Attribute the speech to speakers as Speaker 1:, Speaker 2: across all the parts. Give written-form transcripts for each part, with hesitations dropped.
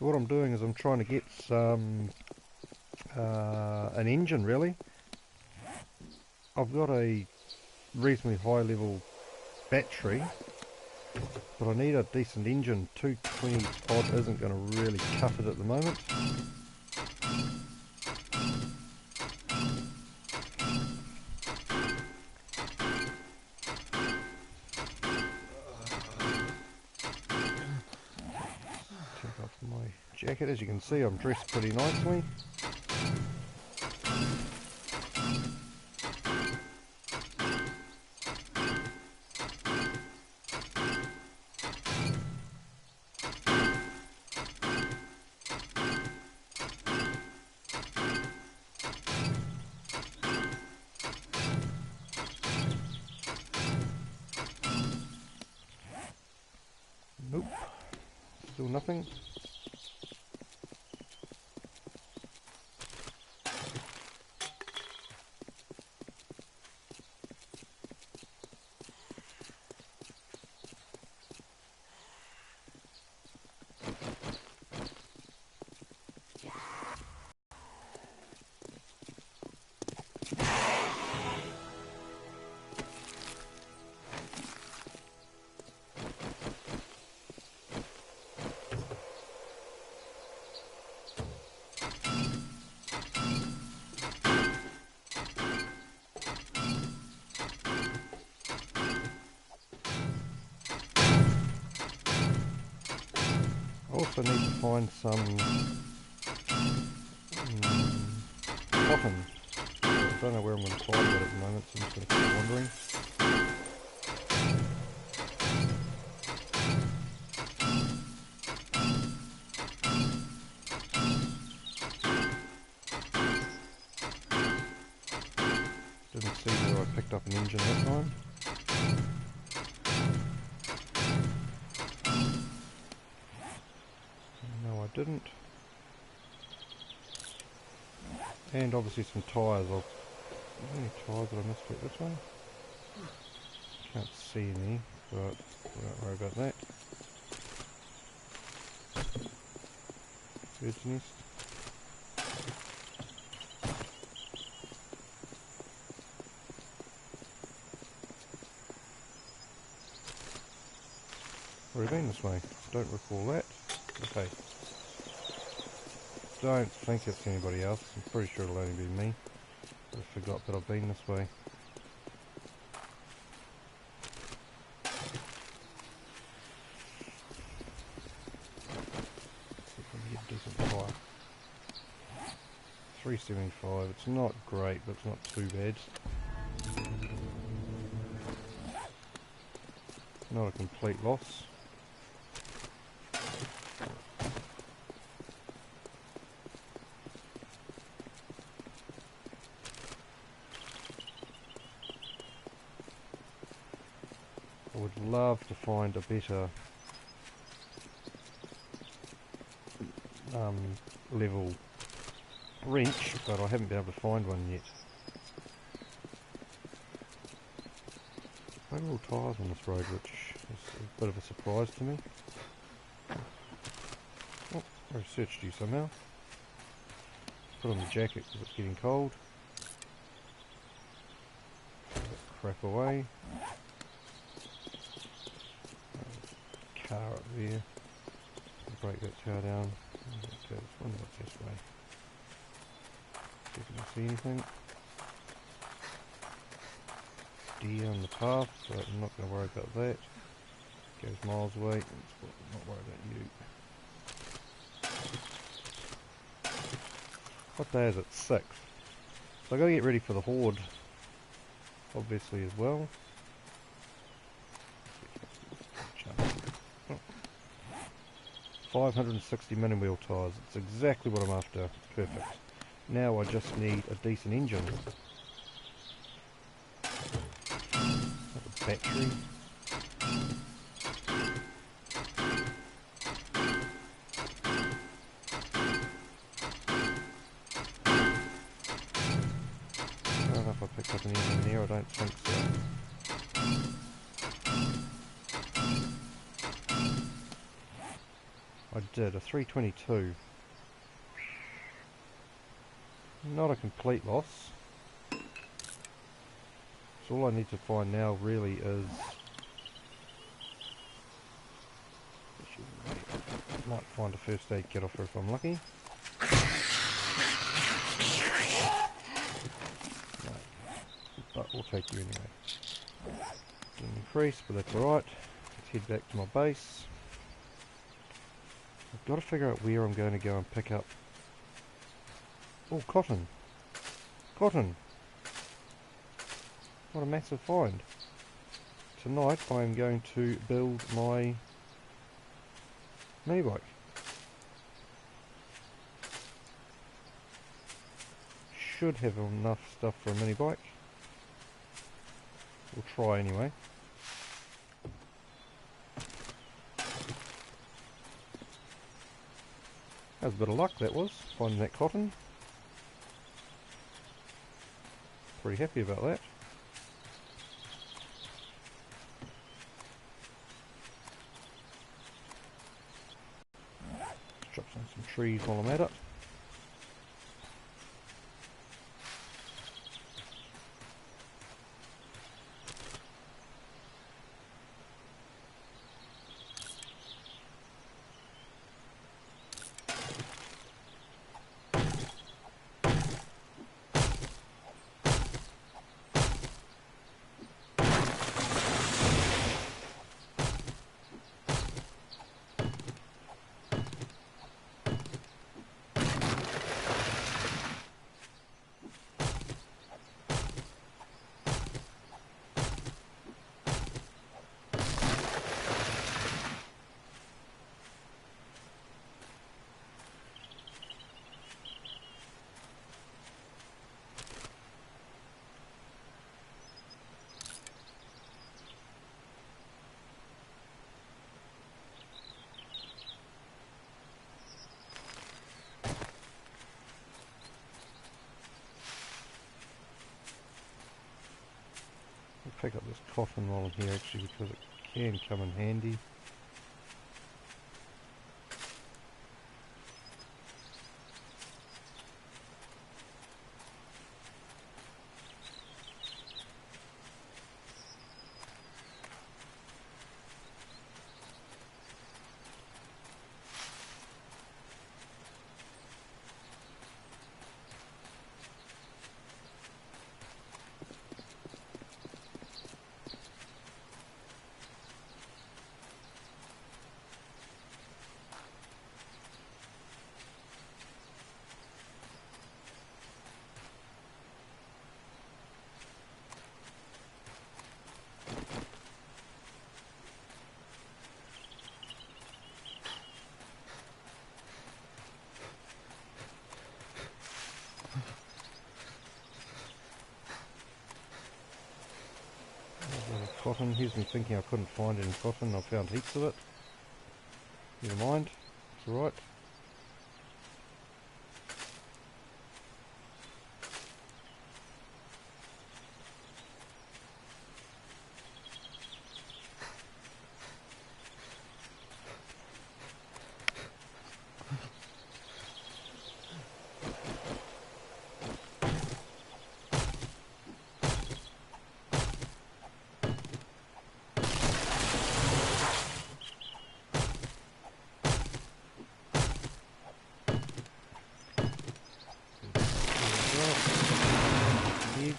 Speaker 1: So what I'm doing is I'm trying to get some an engine really. I've got a reasonably high level battery, but I need a decent engine. 220 odd isn't going to really cut it at the moment. Take off my jacket. As you can see, I'm dressed pretty nicely. Nope, still nothing. I also need to find some cotton. I don't know where I'm going to find that at the moment, so I'm just going to keep wandering. Didn't see where I picked up an engine that time. No, I didn't. And obviously some tyres. How many tyres did I misplate this one? Can't see any, but don't worry about that. Bird's nest. Already been this way. Don't recall that. Okay. Don't think it's anybody else. I'm pretty sure it'll only be me. I forgot that I've been this way. See if I can get a decent fire. 375. It's not great, but it's not too bad. Not a complete loss. I would love to find a better level wrench, but I haven't been able to find one yet. Overall tyres on this road, which is a bit of a surprise to me. Oh, I researched you somehow. Put on the jacket because it's getting cold. Put that crap away. Car up there. Break that car down. Okay, let's wonder what's this way. See if we can see anything. Deer on the path, so I'm not going to worry about that. Goes miles away. Let's not worry about you. What day is it? 6th. So I've got to get ready for the horde, obviously, as well. 560 mini wheel tyres. It's exactly what I'm after. Perfect. Now I just need a decent engine. A battery. I don't know if I picked up an engine there. I don't think so. I did, a 322. Not a complete loss. So all I need to find now really is... might find a first aid kit off her if I'm lucky. No, but we'll take you anyway. Didn't increase, but that's alright. Let's head back to my base. I've got to figure out where I'm going to go and pick up... oh, cotton! Cotton! What a massive find. Tonight I am going to build my mini bike. Should have enough stuff for a mini bike. We'll try anyway. That was a bit of luck, that was, finding that cotton. Pretty happy about that. Chop down some trees while I'm at it. Pick up this cotton while I'm here actually because it can come in handy. Cotton, here's me thinking I couldn't find any cotton, I found heaps of it. Never mind, it's alright.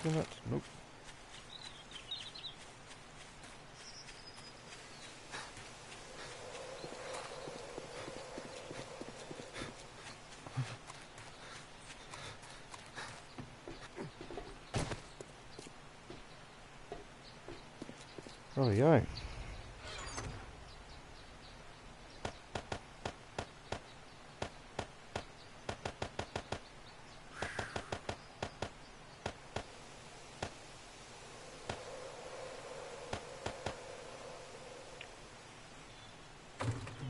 Speaker 1: In it? Nope. Rightio.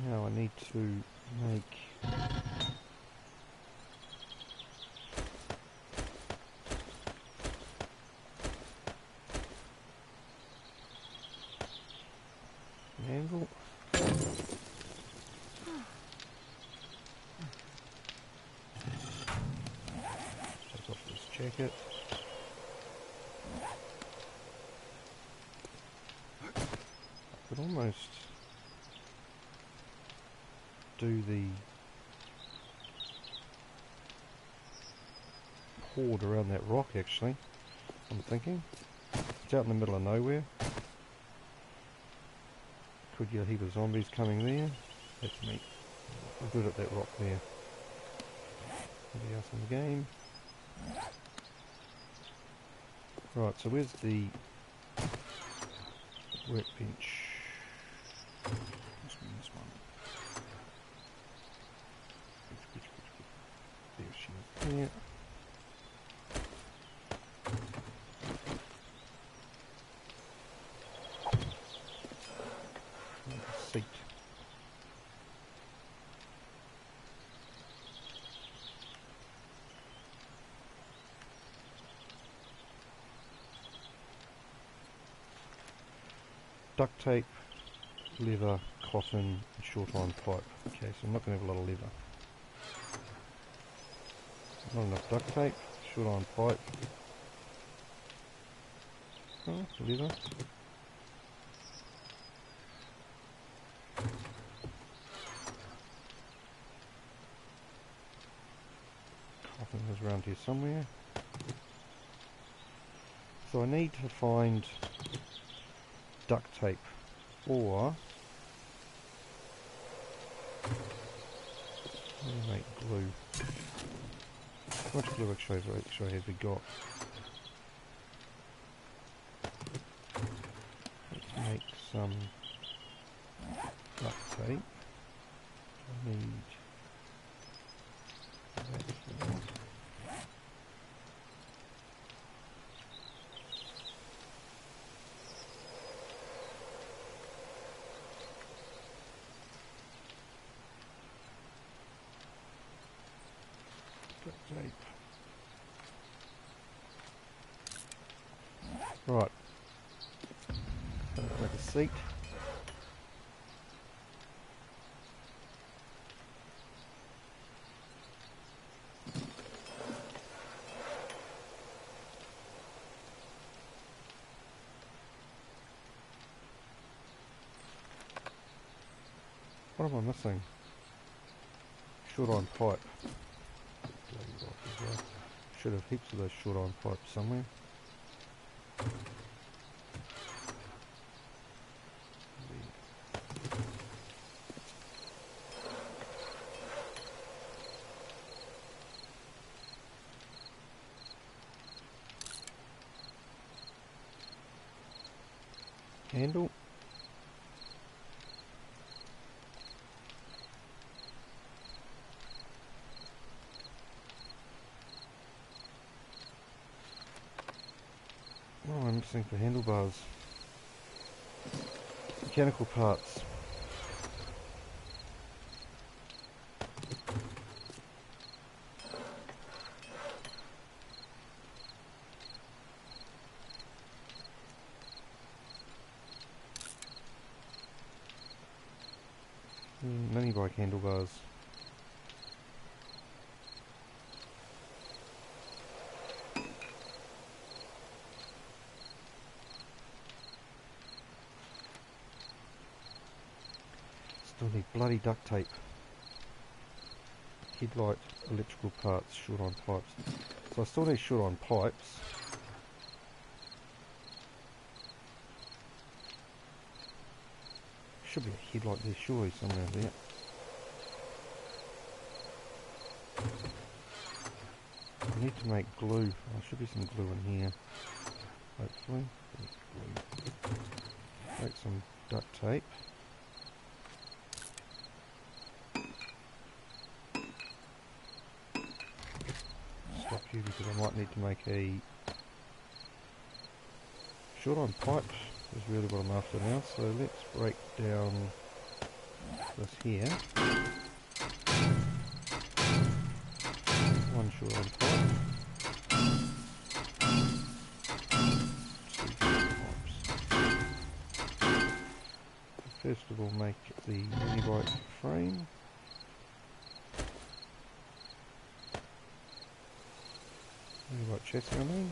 Speaker 1: Now I need to make an anvil. check it. I could almost do the hoard around that rock actually, I'm thinking. It's out in the middle of nowhere. Could get a heap of zombies coming there. That's me. I'm good at that rock there. Anybody else in the game? Right, so where's the workbench? Must be this one. There she is. There. Seat. Duct tape, leather, cotton, and short iron pipe. Okay, so I'm not going to have a lot of leather. Not enough duct tape, short iron pipe. Oh, leather. Cotton is around here somewhere. So I need to find duct tape or how do you make glue? How much glue actually have we got? Let's make some duct tape. I need that here. Duct tape. Right. Make a seat. What am I missing? Short iron pipe. Should have heaps of those short iron pipes somewhere. Handle. Oh, I'm missing for handlebars. Mechanical parts. Mini bike handlebars. Still need bloody duct tape. Headlight, electrical parts, short iron pipes. So I still need short iron pipes. Should be a headlight there surely somewhere there. I need to make glue. There should be some glue in here. Hopefully. Glue. Make some duct tape. Stop here because I might need to make a short iron pipe is really what I'm after now. So let's break down this here. One short iron pipe. Two short pipes. First of all, make the mini bike frame. You got chasing on me?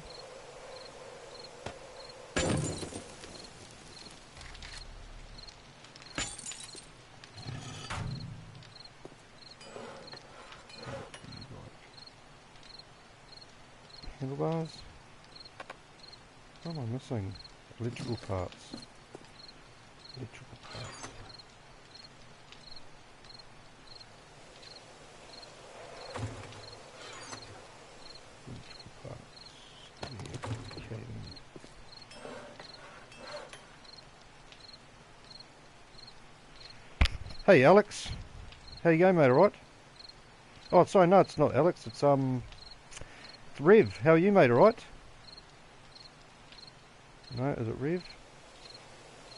Speaker 1: Handlebars? What am I missing? Electrical parts. Electrical parts. Electrical parts. Yeah, okay. Hey Alex, how you going, mate? Alright? Oh, sorry, no, it's not Alex. It's Rev. How are you, mate? Alright? No, is it Rev?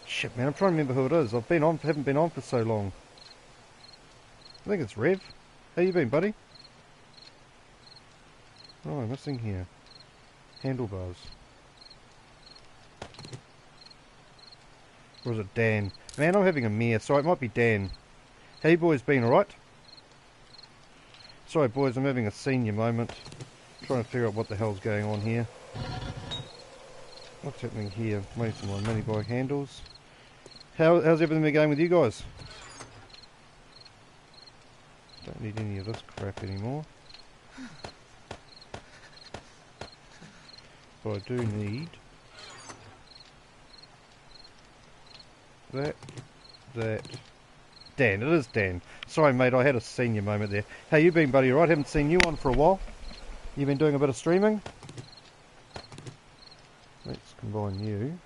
Speaker 1: Shit, man, I'm trying to remember who it is. Haven't been on for so long. I think it's Rev. How you been, buddy? What am I missing here? Handlebars. Or is it Dan? Man, I'm having a mare, so it might be Dan. How you boys been, alright? Sorry boys, I'm having a senior moment. Trying to figure out what the hell's going on here. What's happening here? Maybe some of my mini bike handles. How's everything been going with you guys? Don't need any of this crap anymore. But I do need that. Dan, it is Dan. Sorry mate, I had a senior moment there. How you been, buddy? Alright? Haven't seen you on for a while. You been doing a bit of streaming? Let's combine you.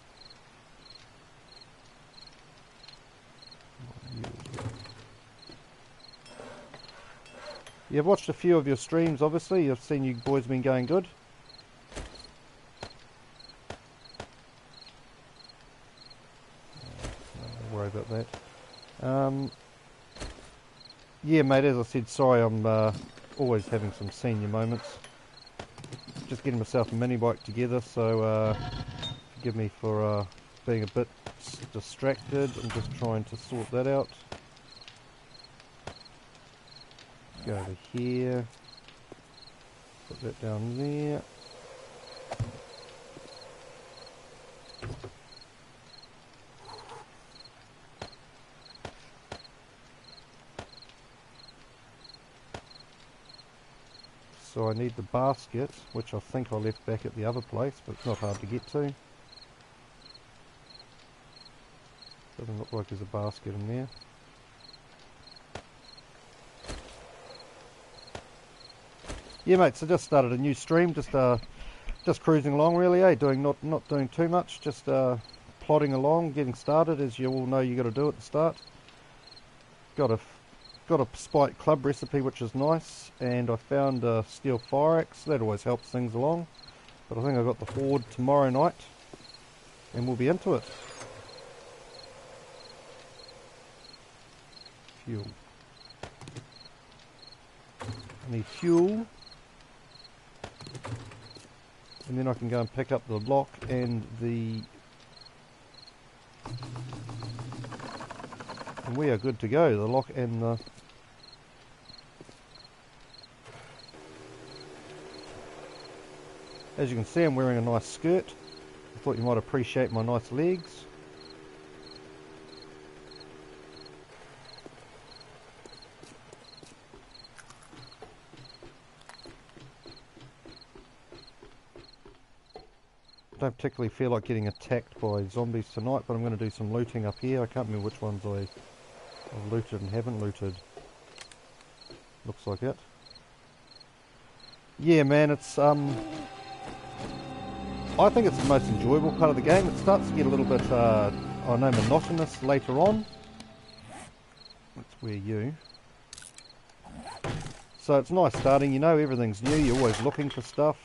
Speaker 1: You've watched a few of your streams, obviously. You've seen you boys been going good. Don't worry about that. Yeah, mate, as I said, sorry, I'm always having some senior moments. Just getting myself a mini bike together, so forgive me for being a bit distracted. I'm just trying to sort that out. Go over here, put that down there. So I need the basket, which I think I left back at the other place, but it's not hard to get to. Doesn't look like there's a basket in there. Yeah, mate. So just started a new stream, just cruising along, really. Not doing too much, just plodding along, getting started. As you all know, you got to do at the start. Got a spike club recipe, which is nice, and I found a steel fire axe. That always helps things along. But I think I got the horde tomorrow night, and we'll be into it. Fuel. I need fuel. And then I can go and pick up the lock and the... And we are good to go. The lock and the... As you can see, I'm wearing a nice skirt. I thought you might appreciate my nice legs. Don't particularly feel like getting attacked by zombies tonight, but I'm going to do some looting up here. I can't remember which ones I've looted and haven't looted. Looks like it. Yeah, man, it's I think it's the most enjoyable part of the game. It starts to get a little bit, I know, monotonous later on. Let's wear you. So it's nice starting, you know, everything's new, you're always looking for stuff.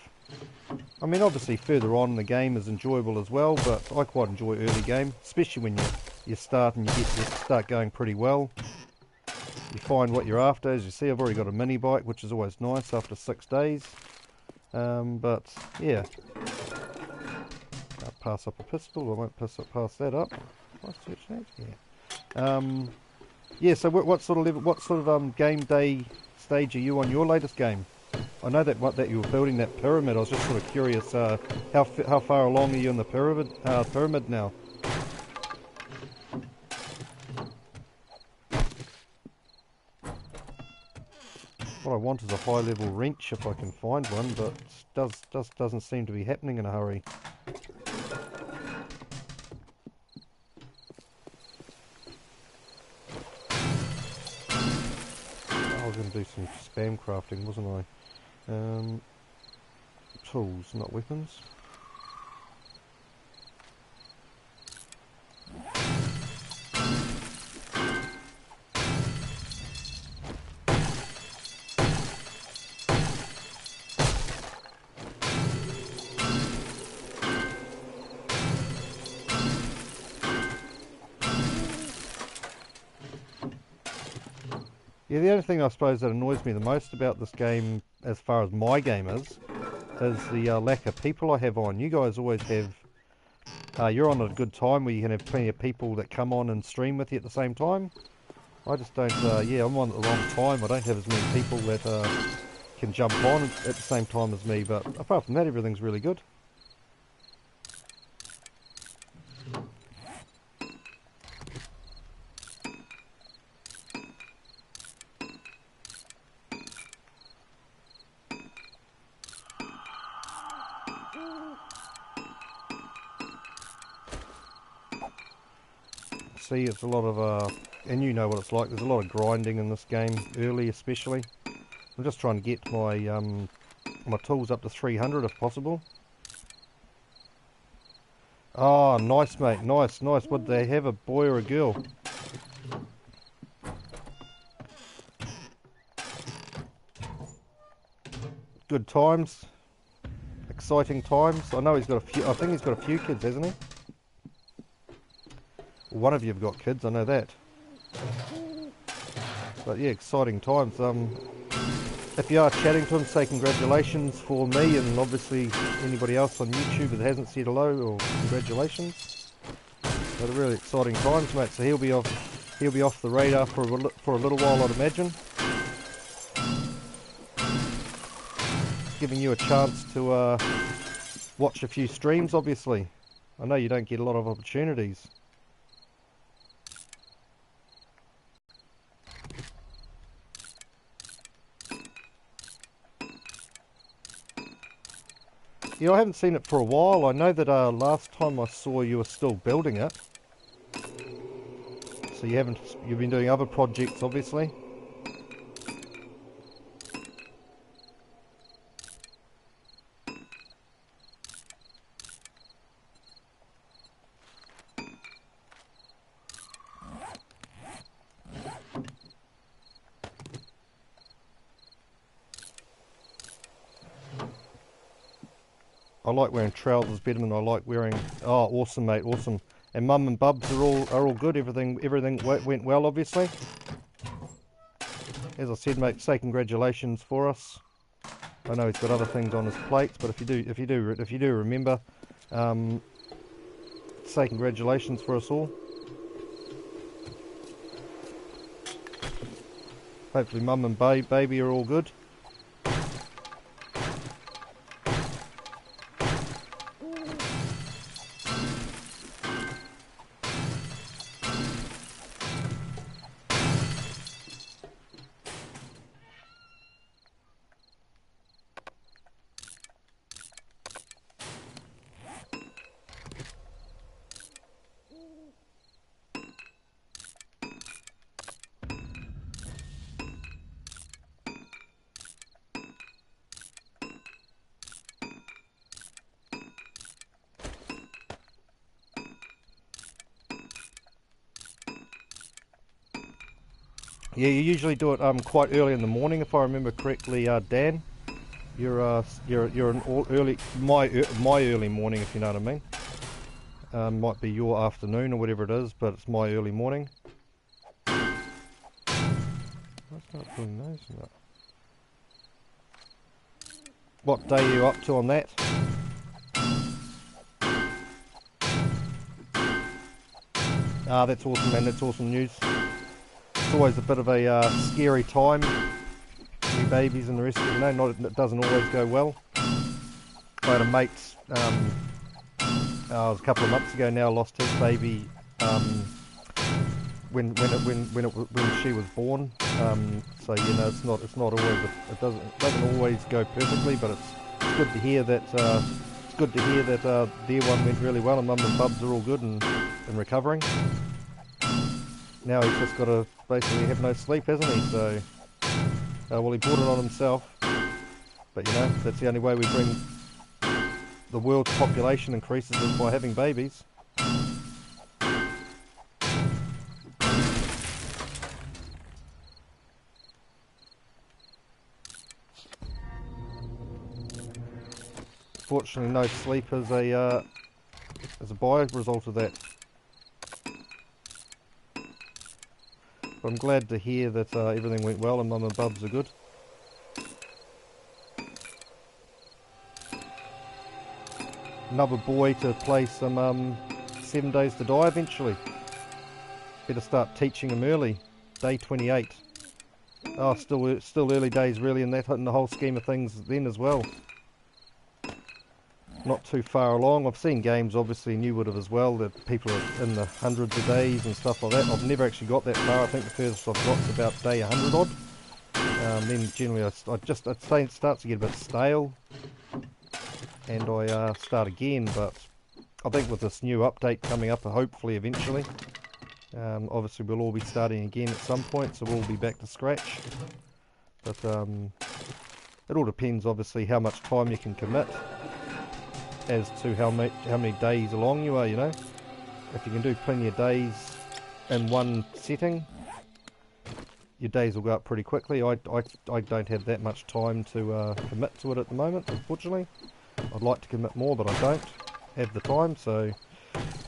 Speaker 1: I mean, obviously further on in the game is enjoyable as well, but I quite enjoy early game, especially when you start and you start going pretty well. You find what you're after. As you see, I've already got a mini bike, which is always nice after 6 days. But yeah, I'll pass up a pistol. I won't pass that up. Can I search that? Yeah. Yeah. So what sort of game day stage are you on your latest game? I know that you were building that pyramid. I was just sort of curious. How far along are you in the pyramid now? What I want is a high-level wrench if I can find one, but doesn't seem to be happening in a hurry. I was going to do some spam crafting, wasn't I? Tools, not weapons. Yeah, the only thing I suppose that annoys me the most about this game, as far as my game is the lack of people I have on. You guys always have, you're on at a good time where you can have plenty of people that come on and stream with you at the same time. I just don't, yeah, I'm on at the wrong time. I don't have as many people that can jump on at the same time as me, but apart from that, everything's really good. See, it's a lot of, and you know what it's like, there's a lot of grinding in this game, early especially. I'm just trying to get my my tools up to 300 if possible. Oh, nice mate, nice. Would they have, a boy or a girl? Good times. Exciting times. I know he's got a few, I think he's got a few kids, hasn't he? One of you have got kids, I know that. But yeah, exciting times. If you are chatting to him, say congratulations for me, and obviously anybody else on YouTube that hasn't said hello, or congratulations. But really exciting times, mate. So he'll be off the radar for a little while, I'd imagine. Giving you a chance to watch a few streams, obviously. I know you don't get a lot of opportunities. Yeah, I haven't seen it for a while. I know that last time I saw you were still building it. So you've been doing other projects, obviously. I like wearing trousers better than I like wearing. Oh, awesome, mate, awesome. And Mum and Bubs are all good. Everything went well, obviously. As I said, mate, say congratulations for us. I know he's got other things on his plate, but if you do remember, say congratulations for us all. Hopefully, Mum and baby are all good. Yeah, you usually do it quite early in the morning, if I remember correctly, Dan. You're an my early morning, if you know what I mean. Might be your afternoon or whatever it is, but it's my early morning. Let's not putting those in it. What day are you up to on that? Ah, that's awesome, man. That's awesome news. It's always a bit of a scary time. new babies and the rest of it, you know, it doesn't always go well. I had a mate, it was a couple of months ago now, lost his baby when she was born. So you know, it's not always it doesn't always go perfectly, but it's good to hear that their one went really well, and Mum and Bubs are all good and recovering. Now he's just got to basically have no sleep, hasn't he? So well, he brought it on himself, but you know, that's the only way we bring the world's population increases is by having babies. Fortunately, no sleep as a by-result of that. But I'm glad to hear that everything went well and Mum and Bubs are good. Another boy to play some 7 Days to Die eventually. Better start teaching him early. Day 28. Oh, still early days really in the whole scheme of things then as well. Not too far along. I've seen games obviously, and you would have as well, that people are in the hundreds of days and stuff like that. I've never actually got that far. I think the furthest I've got is about day 100 odd. Then generally I'd say it starts to get a bit stale, and I start again. But I think with this new update coming up, hopefully eventually, obviously we'll all be starting again at some point, so we'll be back to scratch. But it all depends obviously how much time you can commit as to how many days along you are, you know. If you can do plenty of days in one setting, your days will go up pretty quickly. I don't have that much time to commit to it at the moment, unfortunately. I'd like to commit more, but I don't have the time, so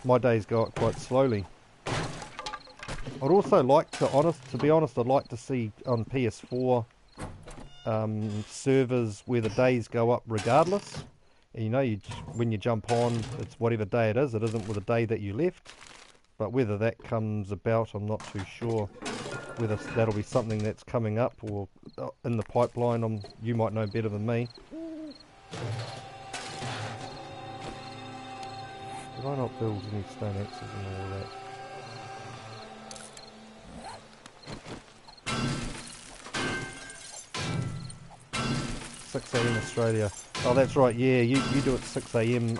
Speaker 1: my days go up quite slowly. I'd also like to be honest, I'd like to see on PS4 servers where the days go up regardless. And you know, when you jump on, it's whatever day it is. It isn't with the day that you left. But whether that comes about, I'm not too sure. Whether that'll be something that's coming up or in the pipeline, you might know better than me. Did I not build any stone axes and all of that? 6 AM Australia. Oh, that's right, yeah, you do it 6 AM,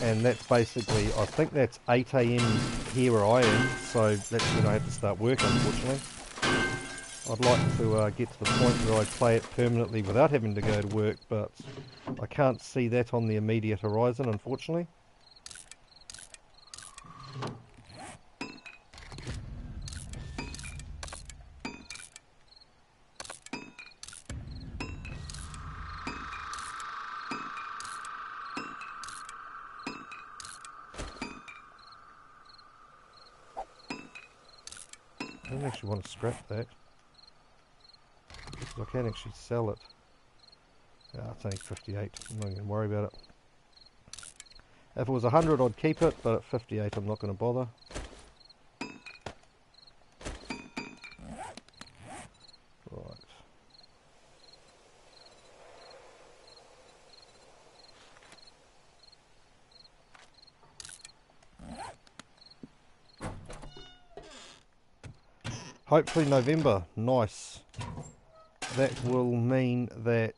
Speaker 1: and that's basically, I think that's 8 AM here where I am, so that's when I have to start work, unfortunately. I'd like to get to the point where I play it permanently without having to go to work, but I can't see that on the immediate horizon, unfortunately. I don't actually want to scrap that, because I can actually sell it. It's only 58, I'm not going to worry about it. If it was 100 I'd keep it, but at 58 I'm not going to bother. Right. Hopefully November, nice. That will mean that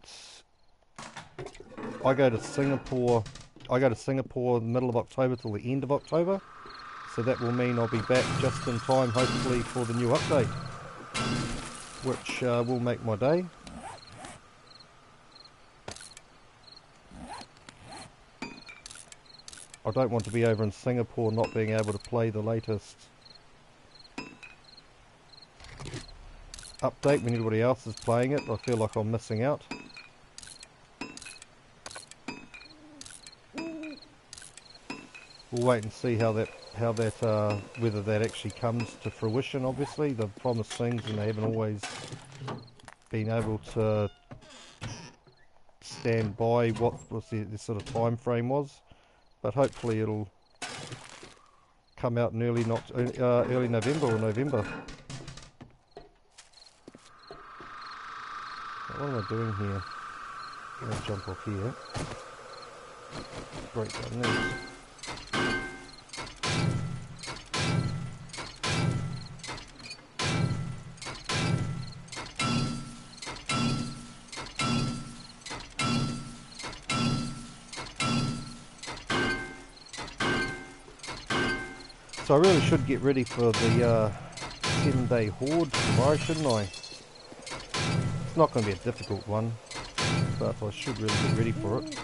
Speaker 1: I go to Singapore the middle of October till the end of October. So that will mean I'll be back just in time, hopefully, for the new update, which will make my day. I don't want to be over in Singapore not being able to play the latest update when everybody else is playing it. I feel like I'm missing out. We'll wait and see how that whether that actually comes to fruition. Obviously, they've promised things and they haven't always been able to stand by what was the sort of time frame was. But hopefully it'll come out in early November or November. What am I doing here? I'm going to jump off here. Break down these. So I really should get ready for the 7-day horde tomorrow, shouldn't I? It's not going to be a difficult one, but I should really get ready for it.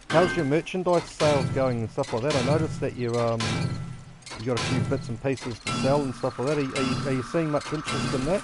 Speaker 1: How's your merchandise sales going and stuff like that? I noticed that you got a few bits and pieces to sell and stuff like that. Are you seeing much interest in that?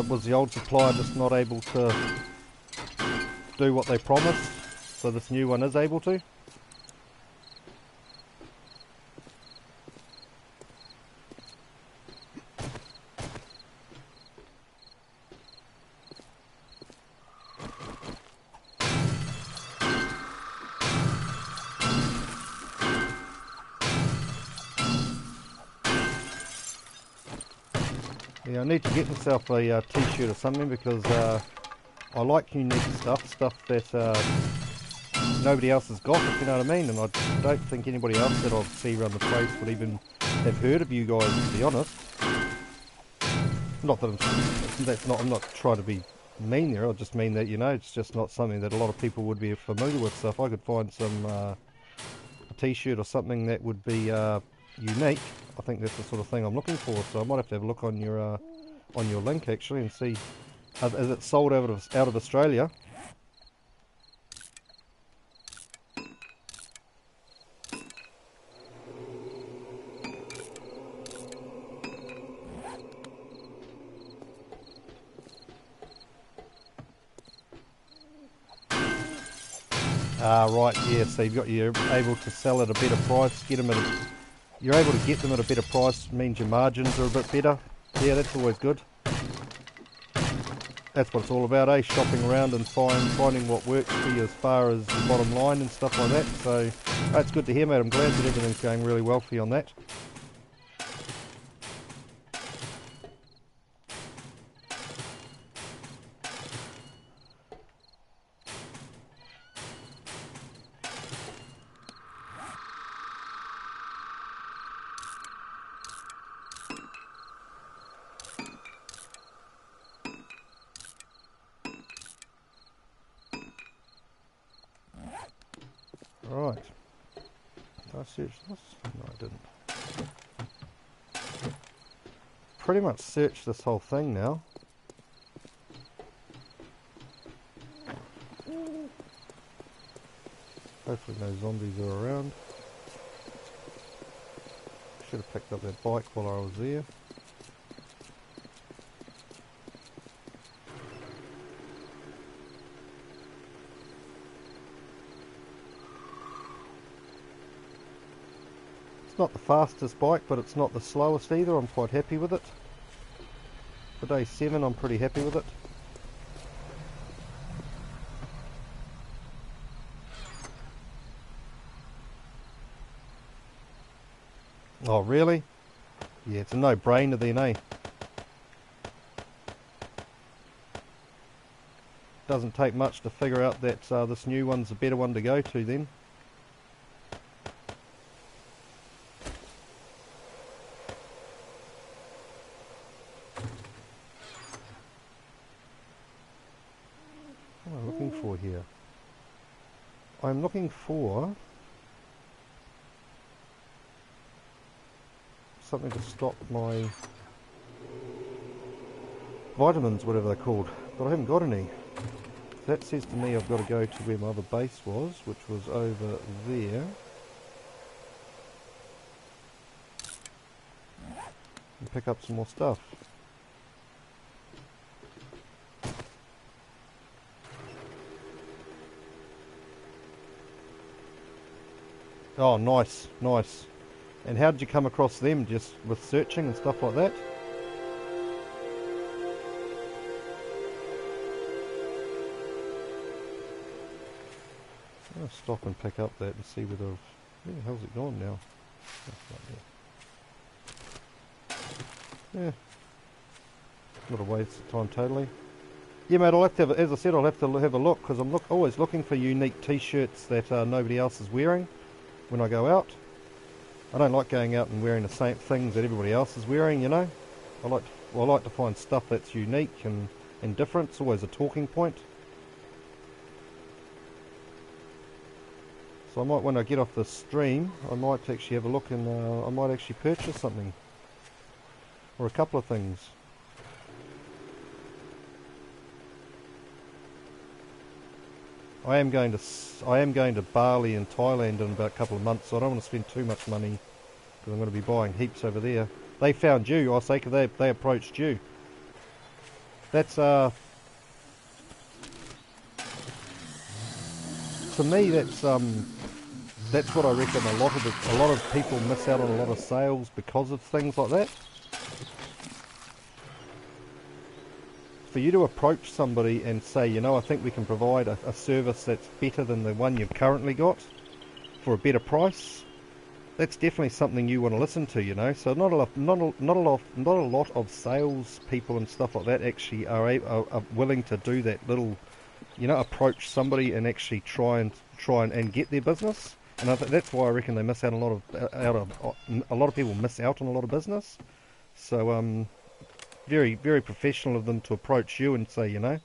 Speaker 1: Was the old supplier just not able to do what they promised, so this new one is able to? Yeah, I need to get myself a t-shirt or something, because I like unique stuff that nobody else has got, if you know what I mean, and I don't think anybody else that I see around the place would even have heard of you guys, to be honest. Not that I'm not trying to be mean there, I just mean that, you know, it's just not something that a lot of people would be familiar with. So if I could find some a t-shirt or something that would be unique, I think that's the sort of thing I'm looking for. So I might have to have a look on your link actually and see, is it sold out of Australia? Right, yeah, so you're able to sell at a better price, you're able to get them at a better price, means your margins are a bit better. Yeah, that's always good. That's what it's all about, eh? Shopping around and finding what works for you as far as the bottom line and stuff like that. So that's good to hear, mate. I'm glad that everything's going really well for you on that. Right. Did I search this? No, I didn't. Pretty much searched this whole thing now. Hopefully no zombies are around. Should have picked up that bike while I was there. It's not the fastest bike, but it's not the slowest either. I'm quite happy with it. For day 7, I'm pretty happy with it. Oh, really? Yeah, it's a no-brainer then, eh? Doesn't take much to figure out that this new one's a better one to go to then. What am I looking for here? I'm looking for something to stop my vitamins, whatever they're called, but I haven't got any. That says to me I've got to go to where my other base was, which was over there. And pick up some more stuff. Oh, nice, nice. And how did you come across them? Just with searching and stuff like that? I'll stop and pick up that and see whether where the hell's it gone now? Yeah. Not a waste of time totally. Yeah, mate, I'll have to have, as I said, I'll have to have a look, because I'm always looking for unique t-shirts that nobody else is wearing when I go out. I don't like going out and wearing the same things that everybody else is wearing, you know. I like to find stuff that's unique and different. It's always a talking point. So I might, when I get off the stream, I might actually have a look and I might actually purchase something. Or a couple of things. I am going to Bali in Thailand in about a couple of months, so I don't want to spend too much money, because I'm going to be buying heaps over there. They found you, I say, because they approached you. That's to me, that's what I reckon a lot of people miss out on a lot of sales because of things like that. For you to approach somebody and say, you know, I think we can provide a service that's better than the one you've currently got for a better price, that's definitely something you want to listen to, you know. So not a lot of sales people and stuff like that actually are willing to do that little, you know, approach somebody and actually try and get their business. And I think that's why I reckon they miss out a lot of people miss out on a lot of business. So very, very professional of them to approach you and say, you know,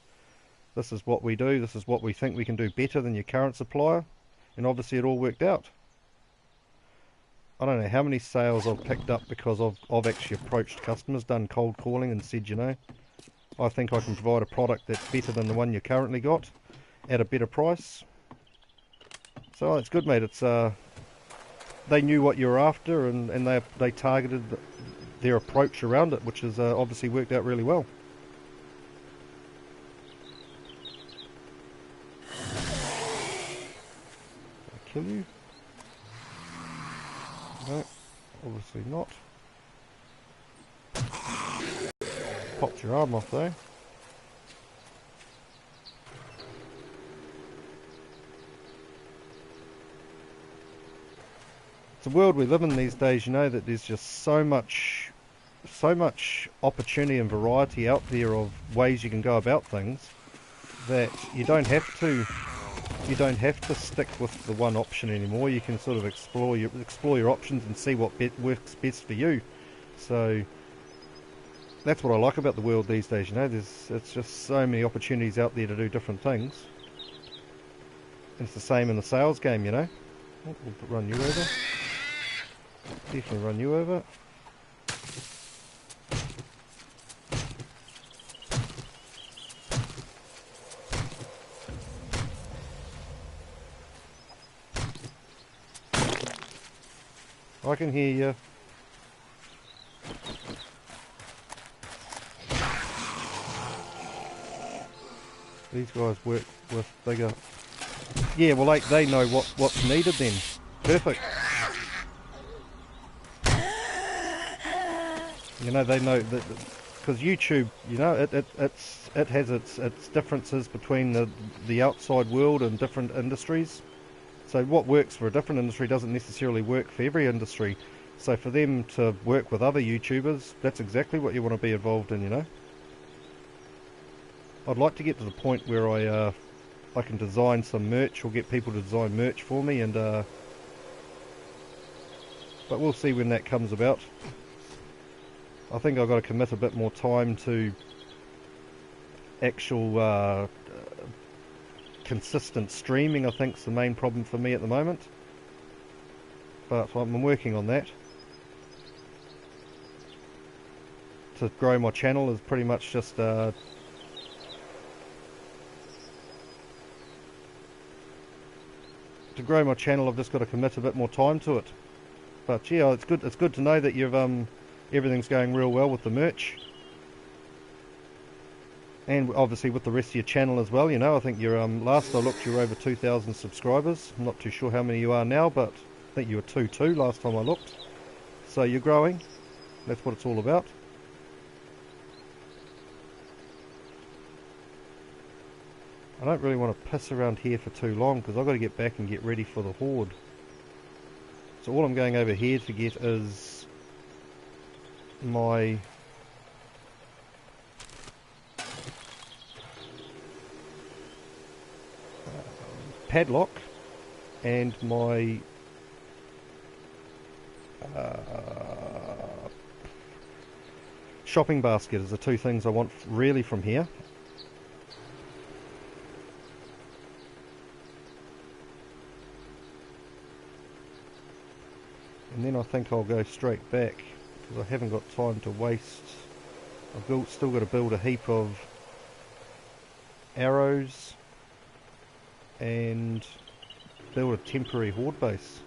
Speaker 1: this is what we do, this is what we think we can do better than your current supplier, and obviously it all worked out. I don't know how many sales I've picked up because I've actually approached customers, done cold calling and said, you know, I think I can provide a product that's better than the one you currently got at a better price. So it's good, mate. It's they knew what you were after, and they targeted their approach around it, which has obviously worked out really well. Did I kill you? No, obviously not. Popped your arm off though. It's a world we live in these days, you know, that there's just so much opportunity and variety out there of ways you can go about things that you don't have to stick with the one option anymore. You can sort of explore your options and see what works best for you. So that's what I like about the world these days, you know. It's just so many opportunities out there to do different things. And it's the same in the sales game, you know. Oh, we'll run you over. Definitely run you over. I can hear you. These guys work with bigger... Yeah, well they know what's needed then. Perfect. You know, they know that, because YouTube, you know, it has its differences between the outside world and different industries. So what works for a different industry doesn't necessarily work for every industry. So for them to work with other YouTubers, that's exactly what you want to be involved in, you know. I'd like to get to the point where I can design some merch or get people to design merch for me, and but we'll see when that comes about. I think I've got to commit a bit more time to actual consistent streaming. I think is the main problem for me at the moment, but I'm working on that. To grow my channel is pretty much just to grow my channel. I've just got to commit a bit more time to it. But yeah, it's good. It's good to know that you've everything's going real well with the merch, and obviously with the rest of your channel as well. You know, I think you're last I looked, you were over 2,000 subscribers. I'm not too sure how many you are now, but I think you were 2.2 last time I looked. So you're growing. That's what it's all about. I don't really want to piss around here for too long because I've got to get back and get ready for the horde. So all I'm going over here to get is my padlock and my shopping basket is the two things I want really from here. And then I think I'll go straight back because I haven't got time to waste. I've still got to build a heap of arrows and build a temporary horde base,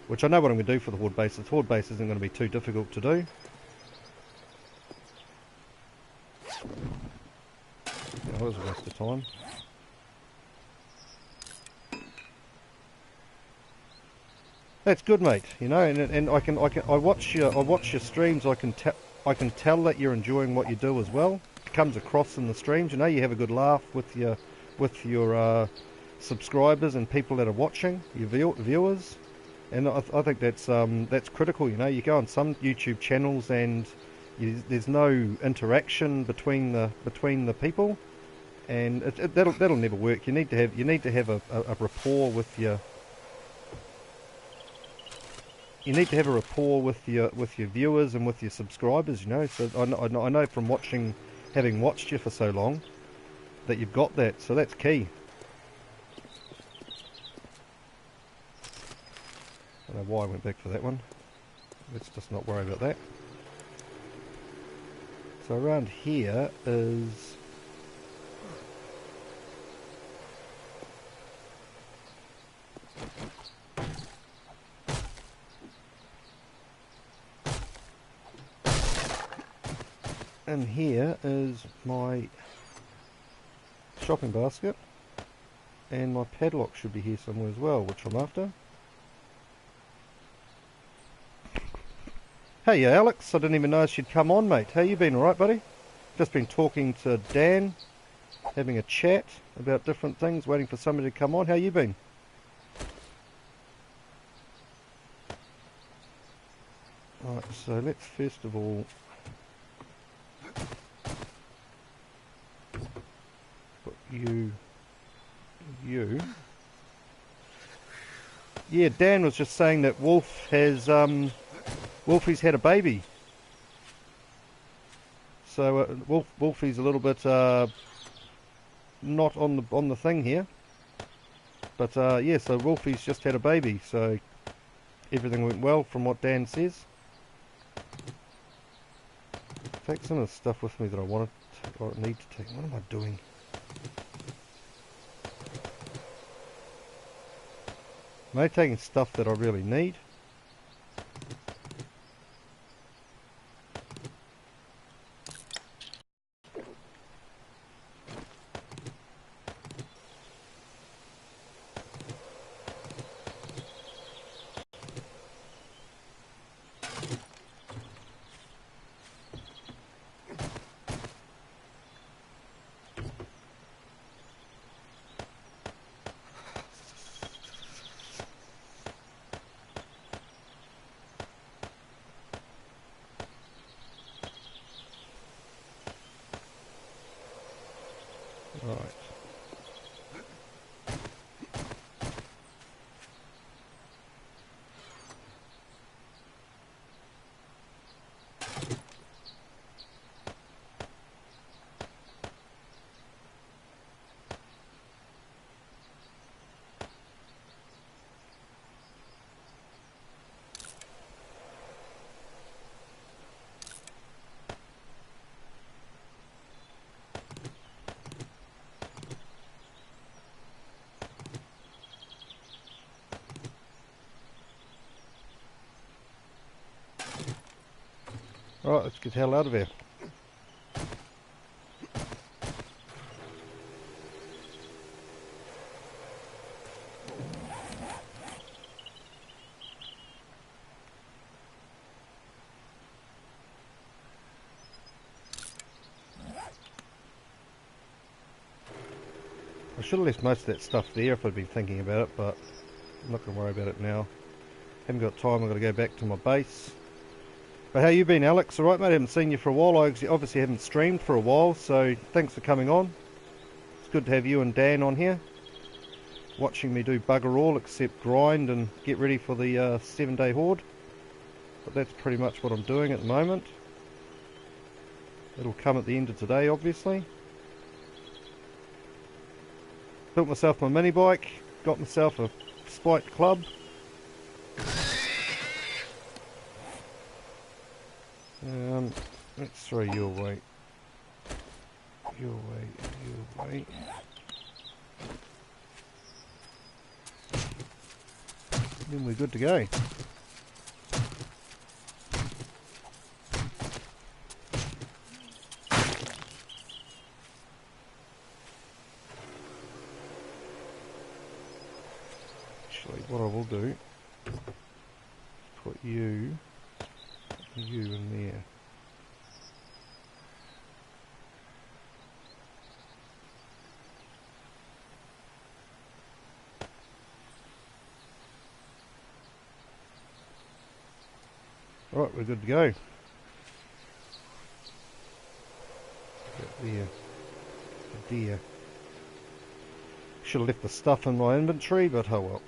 Speaker 1: which I know what I'm going to do for the horde base. The horde base isn't going to be too difficult to do. That was a waste of time. That's good, mate. You know, and I watch your streams. I can tell that you're enjoying what you do as well. It comes across in the streams. You know, you have a good laugh with your subscribers and people that are watching, your viewers, and I think that's critical. You know, you go on some YouTube channels and there's no interaction between the people, and that'll never work. You need to have a rapport with your. You need to have a rapport with your viewers and with your subscribers, you know. So I know from having watched you for so long, that you've got that. So that's key. I don't know why I went back for that one. Let's just not worry about that. So around here is and here is my shopping basket, and my padlock should be here somewhere as well, which I'm after. Hey Alex, I didn't even know she'd come on, mate. How you been? Alright, buddy? Just been talking to Dan, having a chat about different things, waiting for somebody to come on. How you been? Alright, so let's first of all put you. Yeah, Dan was just saying that Wolfie's had a baby. So Wolfie's a little bit not on the thing here, but yeah. So Wolfie's just had a baby. So everything went well from what Dan says. Take some of the stuff with me that I need to take. What am I doing? Am I taking stuff that I really need? Right. Right, let's get the hell out of here. I should have left most of that stuff there if I'd been thinking about it, but I'm not going to worry about it now. Haven't got time, I've got to go back to my base. But how you been, Alex? Alright, mate? I haven't seen you for a while. I obviously haven't streamed for a while, so thanks for coming on. It's good to have you and Dan on here, watching me do bugger all except grind and get ready for the 7-day horde. But that's pretty much what I'm doing at the moment. It'll come at the end of today, obviously. Built myself my mini bike, got myself a spiked club. Let's throw you away. You away, you away. Then we're good to go. Actually, what I will do, put you in there. Right, we're good to go. There. There. Should have left the stuff in my inventory, but oh well.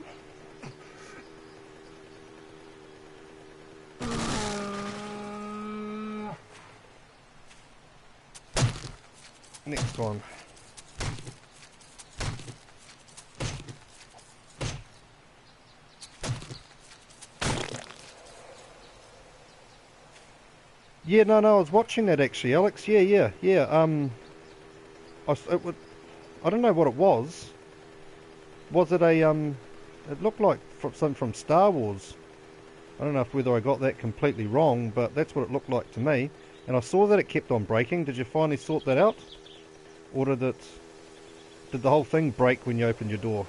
Speaker 1: Next one. Yeah, no, I was watching that actually, Alex. Yeah. I don't know what it was. Was it a It looked like something from Star Wars. I don't know whether I got that completely wrong, but that's what it looked like to me. And I saw that it kept on breaking. Did you finally sort that out? Or did the whole thing break when you opened your door?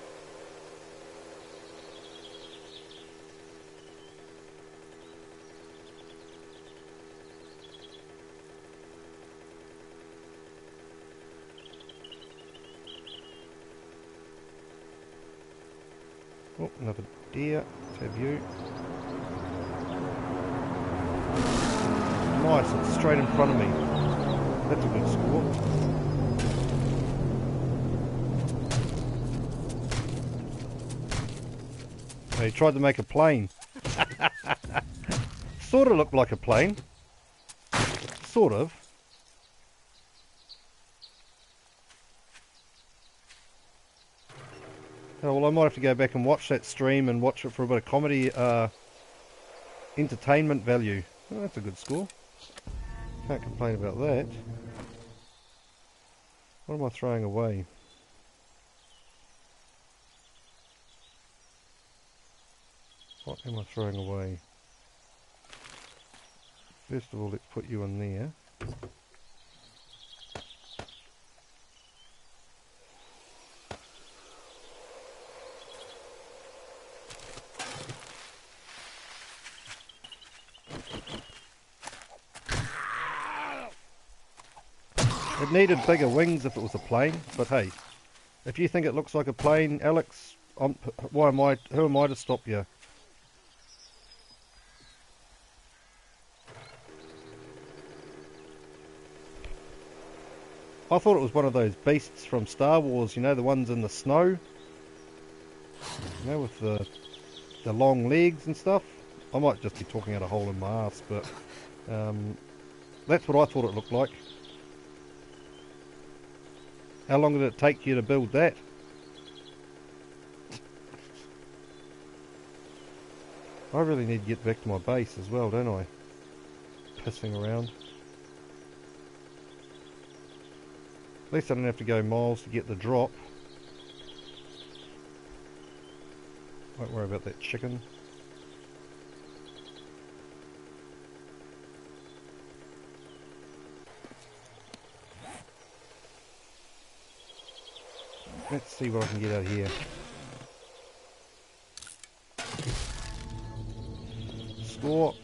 Speaker 1: Oh, another deer. Let's have you. Nice, it's straight in front of me. That's a good score. He tried to make a plane. Sort of looked like a plane. Sort of. Oh, well, I might have to go back and watch that stream and watch it for a bit of comedy, entertainment value. Oh, that's a good score. Can't complain about that. What am I throwing away? What am I throwing away? First of all, let's put you in there. It needed bigger wings if it was a plane, but hey, if you think it looks like a plane, Alex, who am I to stop you? I thought it was one of those beasts from Star Wars, you know, the ones in the snow, you know, with the long legs and stuff. I might just be talking out a hole in my ass, but that's what I thought it looked like. How long did it take you to build that? I really need to get back to my base as well, don't I? Pissing around. At least I don't have to go miles to get the drop. Won't worry about that chicken. Let's see what I can get out here. Score.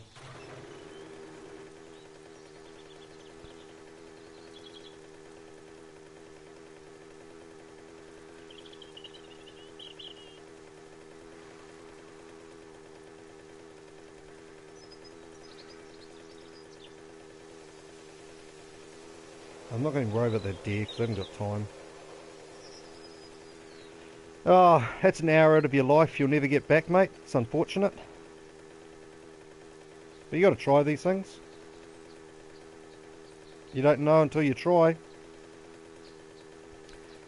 Speaker 1: I'm not going to worry about that deer because I haven't got time. Oh, that's an hour out of your life you'll never get back, mate. It's unfortunate. But you got to try these things. You don't know until you try.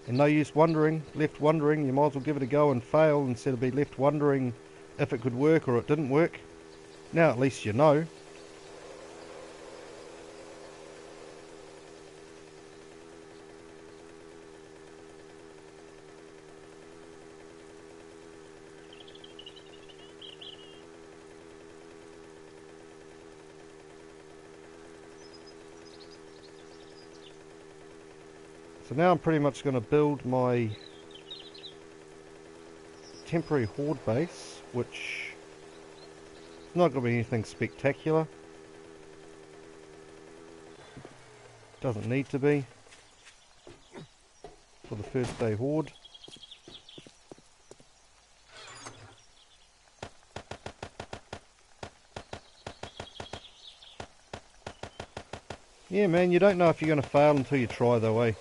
Speaker 1: And no use wondering, left wondering. You might as well give it a go and fail instead of be left wondering if it could work or it didn't work. Now at least you know. So now I'm pretty much going to build my temporary horde base, which is not going to be anything spectacular. Doesn't need to be for the first day horde. Yeah, man, you don't know if you're going to fail until you try though, eh?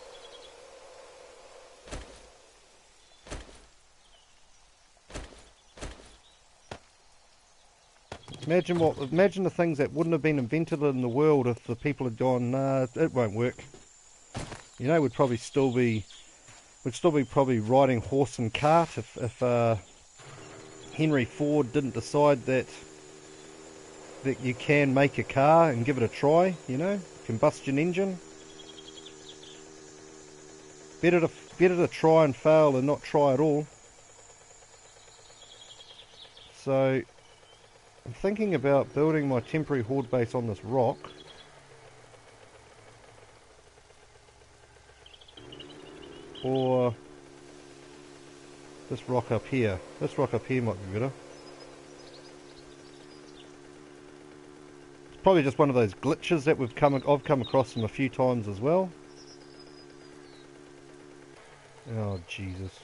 Speaker 1: Imagine the things that wouldn't have been invented in the world if the people had gone, nah, it won't work. You know, we'd still be probably riding horse and cart if Henry Ford didn't decide that you can make a car and give it a try. You know, combustion engine. Better to try and fail than not try at all. So I'm thinking about building my temporary horde base on this rock. Or this rock up here. This rock up here might be better. It's probably just one of those glitches that I've come across them a few times as well. Oh Jesus.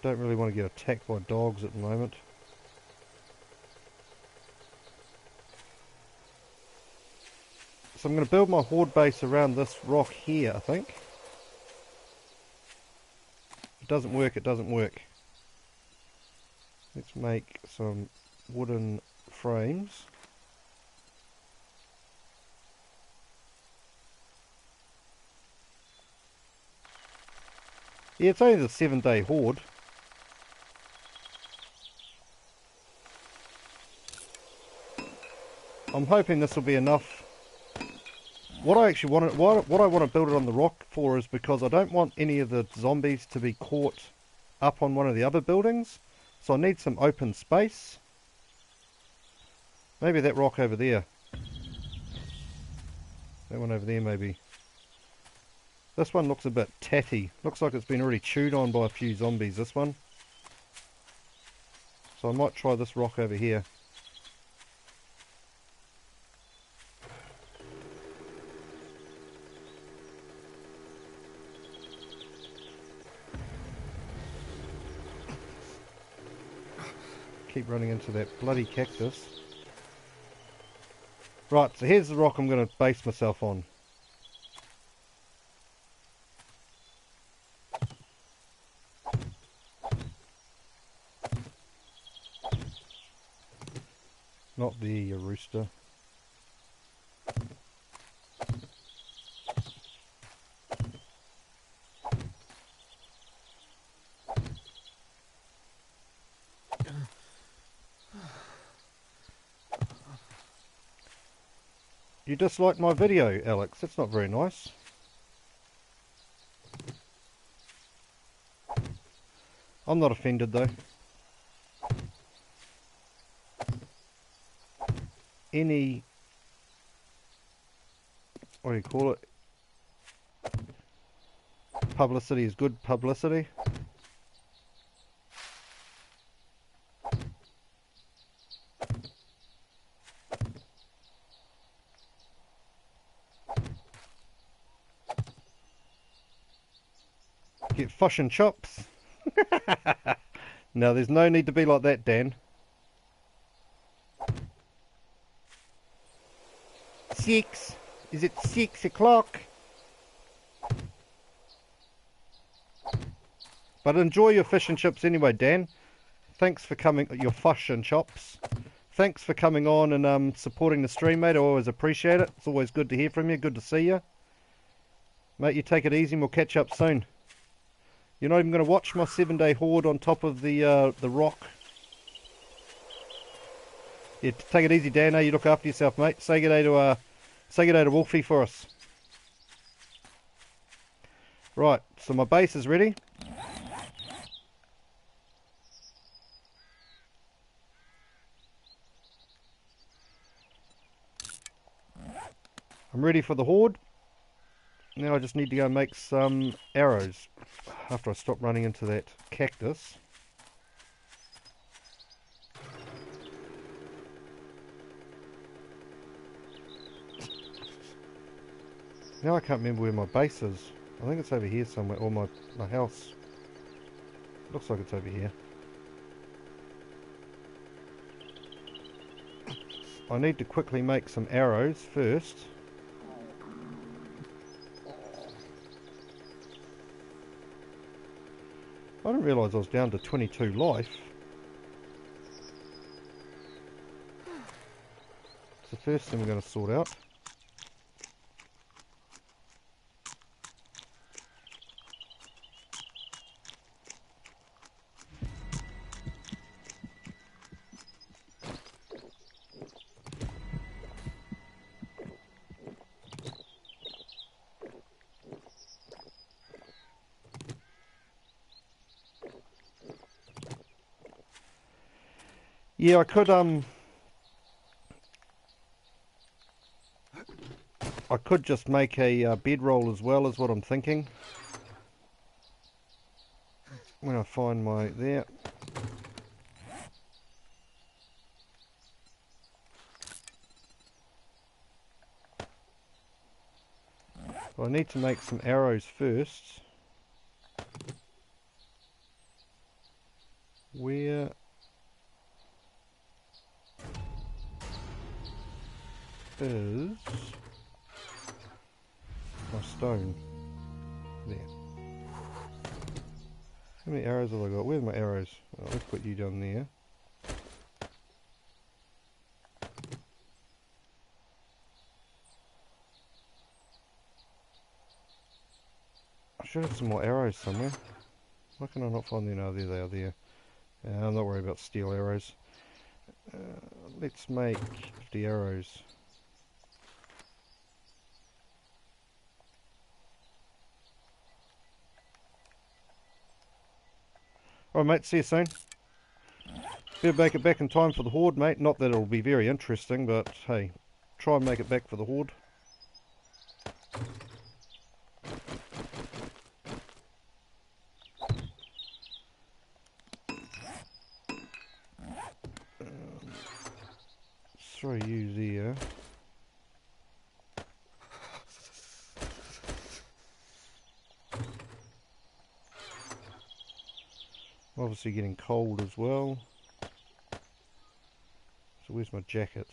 Speaker 1: Don't really want to get attacked by dogs at the moment. So I'm going to build my horde base around this rock here, I think. If it doesn't work, it doesn't work. Let's make some wooden frames. Yeah, it's only the 7-day horde. I'm hoping this will be enough. What I want to build it on the rock for is because I don't want any of the zombies to be caught up on one of the other buildings. So I need some open space. Maybe that rock over there. That one over there maybe. This one looks a bit tatty. Looks like it's been already chewed on by a few zombies, this one. So I might try this rock over here. Keep running into that bloody cactus. Right, so here's the rock I'm going to base myself on. Not there, you rooster. You disliked my video, Alex. That's not very nice. I'm not offended though. Any, what do you call it? Publicity is good publicity. Get fish and chops. No, there's no need to be like that, Dan. 6. Is it 6 o'clock? But enjoy your fish and chips anyway, Dan. Thanks for coming, your fish and chops. Thanks for coming on and supporting the stream, mate. I always appreciate it. It's always good to hear from you. Good to see you. Mate, you take it easy and we'll catch up soon. You're not even going to watch my 7-day horde on top of the rock. Yeah, take it easy, Dan. You look after yourself, mate. Say good day to Wolfie for us. Right, so my base is ready. I'm ready for the horde. Now I just need to go make some arrows after I stop running into that cactus. Now I can't remember where my base is. I think it's over here somewhere, or my house. Looks like it's over here. I need to quickly make some arrows first. I didn't realise I was down to 22 life. It's the first thing we're going to sort out. Yeah, I could just make a bedroll as well, is what I'm thinking. When I find my there. But I need to make some arrows first. Where is my stone? There. How many arrows have I got? Where's my arrows? Oh, let's put you down there. I should have some more arrows somewhere. Why can I not find them? No, there they are there. I'm not worried about steel arrows. Let's make 50 arrows. Alright mate, see you soon. Better make it back in time for the horde, mate. Not that it'll be very interesting, but hey, try and make it back for the horde. Let's throw you there. Obviously getting cold as well. So where's my jacket?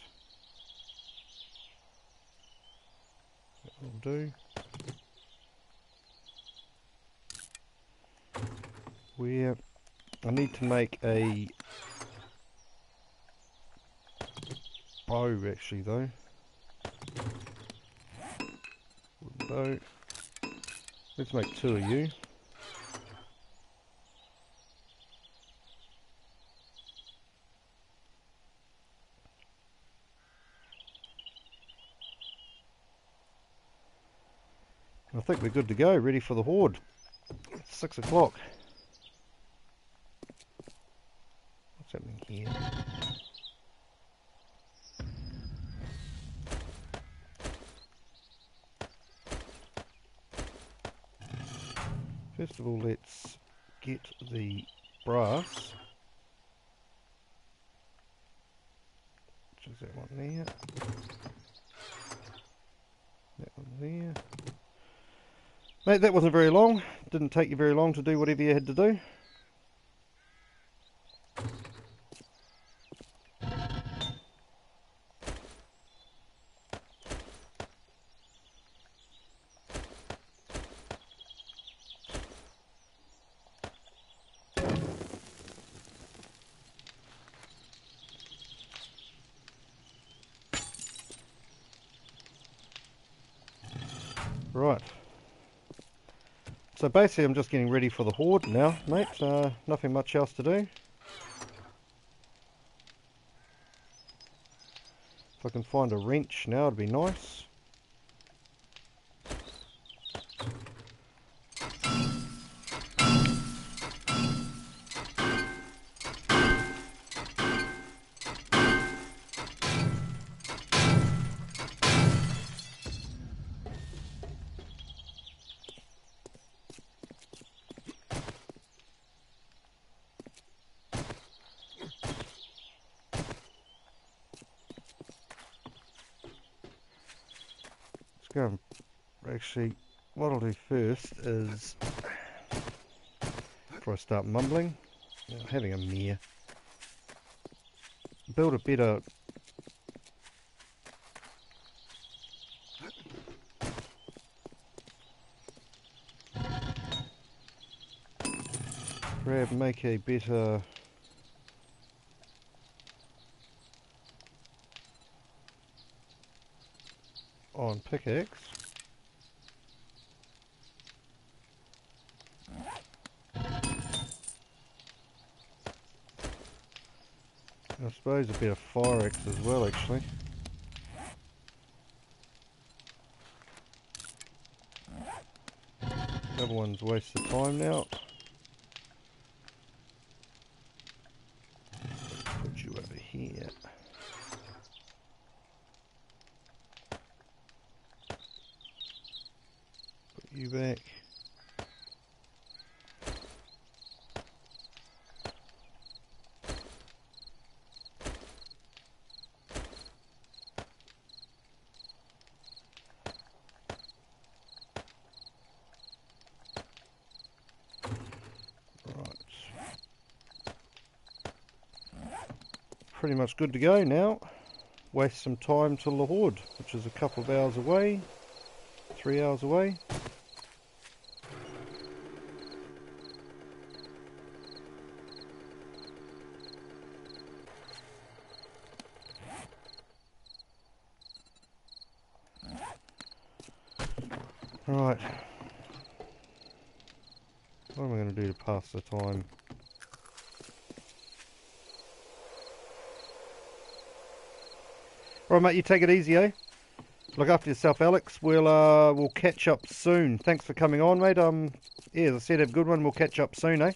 Speaker 1: That will do. Where I need to make a bow actually though. Wooden bow. Let's make 2 of you. I think we're good to go, ready for the horde. It's 6 o'clock. What's happening here? First of all, let's get the brass. Which is that one there. That one there. Mate, that wasn't very long. Didn't take you very long to do whatever you had to do. Right. So basically I'm just getting ready for the horde now, mate. Nothing much else to do. If I can find a wrench now, it'd be nice. Go and actually, what I'll do first is, before I start mumbling, having a mare, build a better make a better iron pickaxe. I suppose a bit of fire axe as well, actually. The other one's waste of time now. Put you over here. Put you back. Pretty much good to go now. Waste some time till the horde, which is a couple of hours away, 3 hours away. Right, what am I going to do to pass the time? Right, mate, you take it easy, eh? Look after yourself, Alex. We'll catch up soon. Thanks for coming on, mate. Yeah, as I said, have a good one. We'll catch up soon, eh?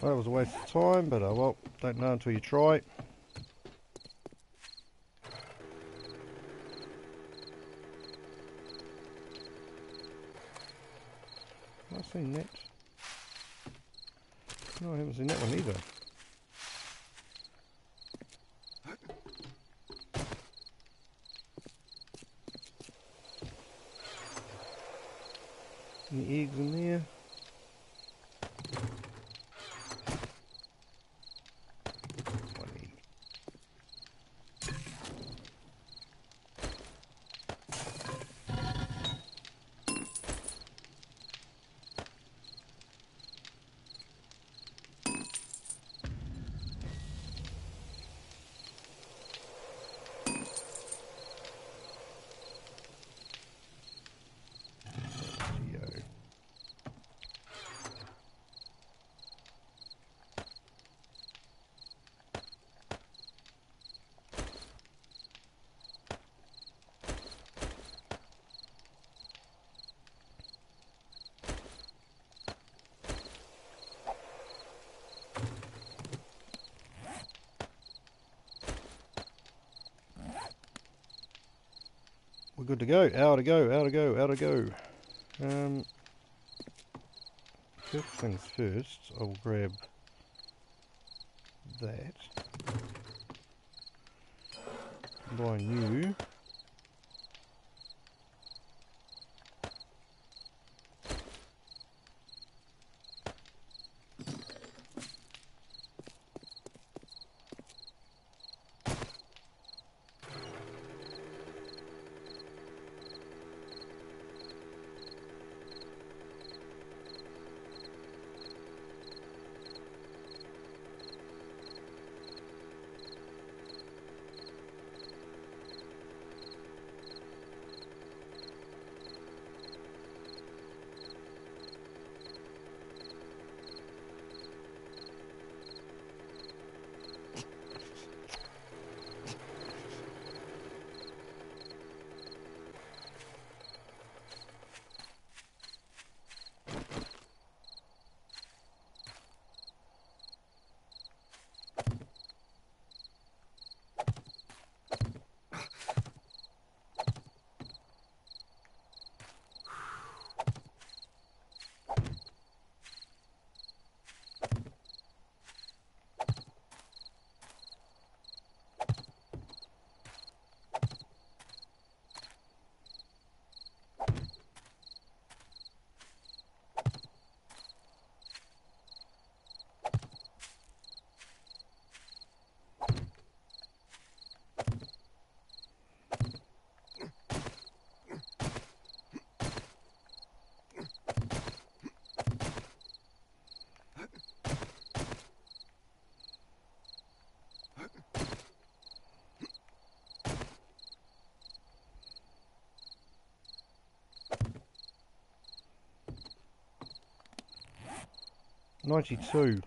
Speaker 1: That was a waste of time, but well, don't know until you try. Have I seen that? No, I haven't seen that one either. Any eggs in there? One egg. Geo. We're good to go. Hour to go, hour to go, hour to go. First things first, I'll grab that. Buy new. $92.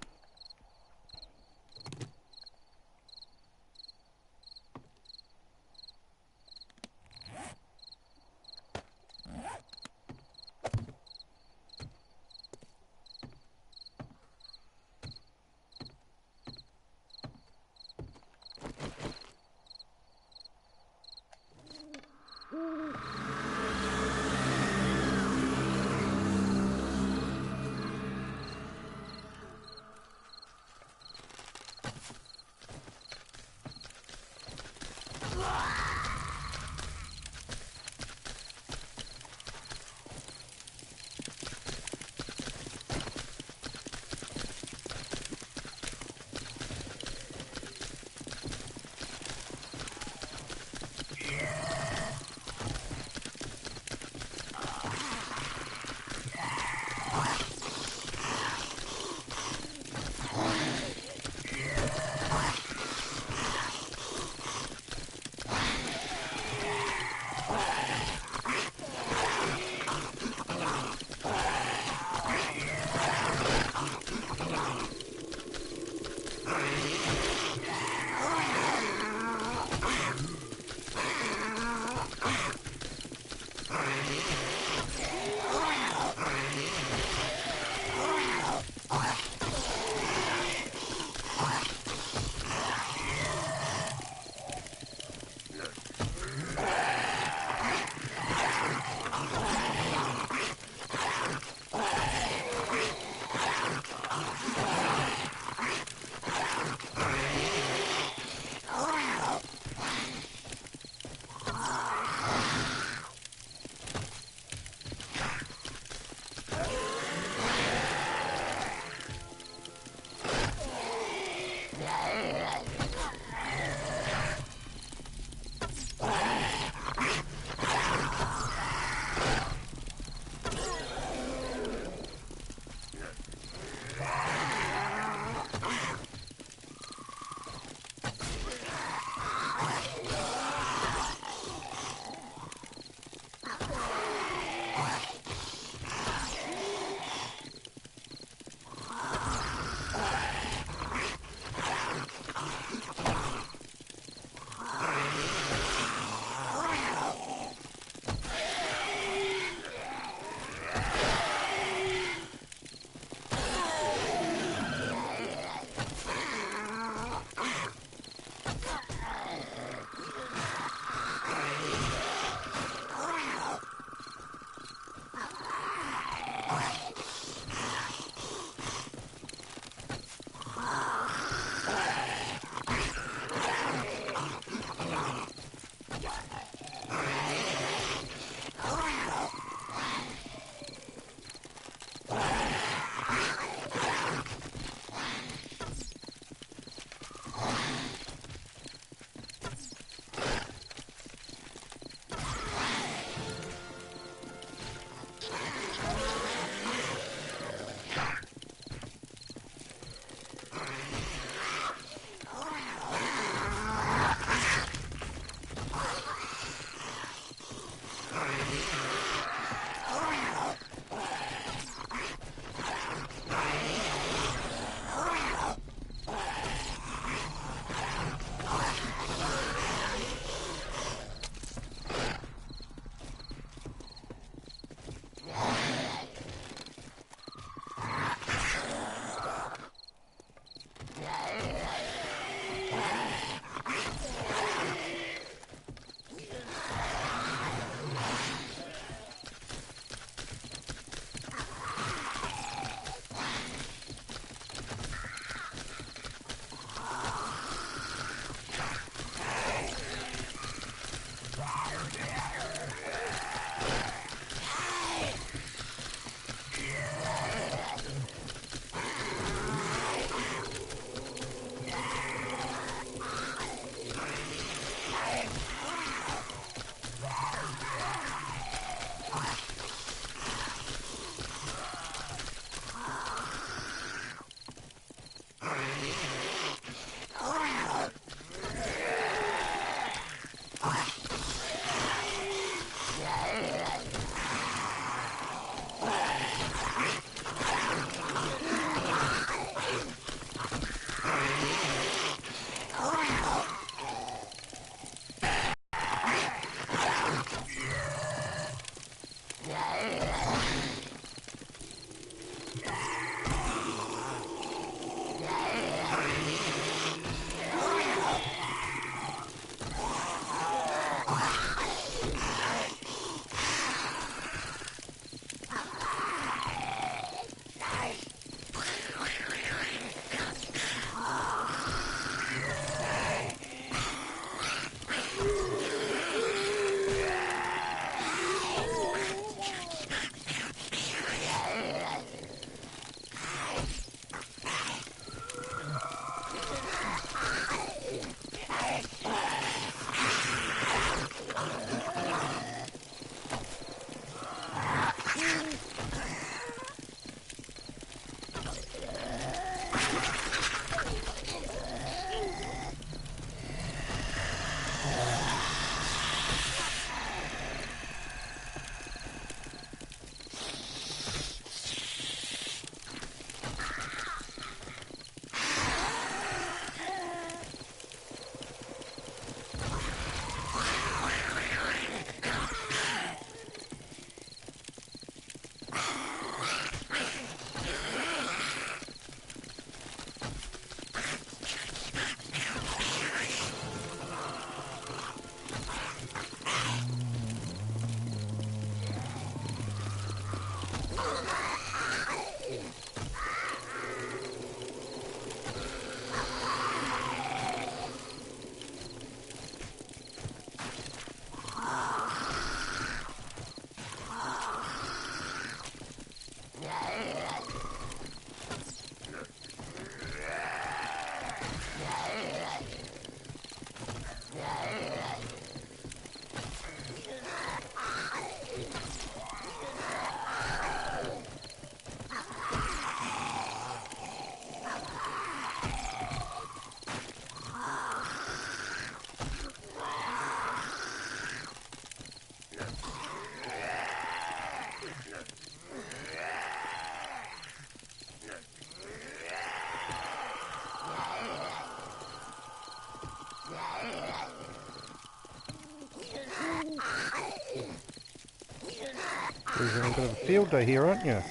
Speaker 1: You're having a bit of a field day here, aren't you?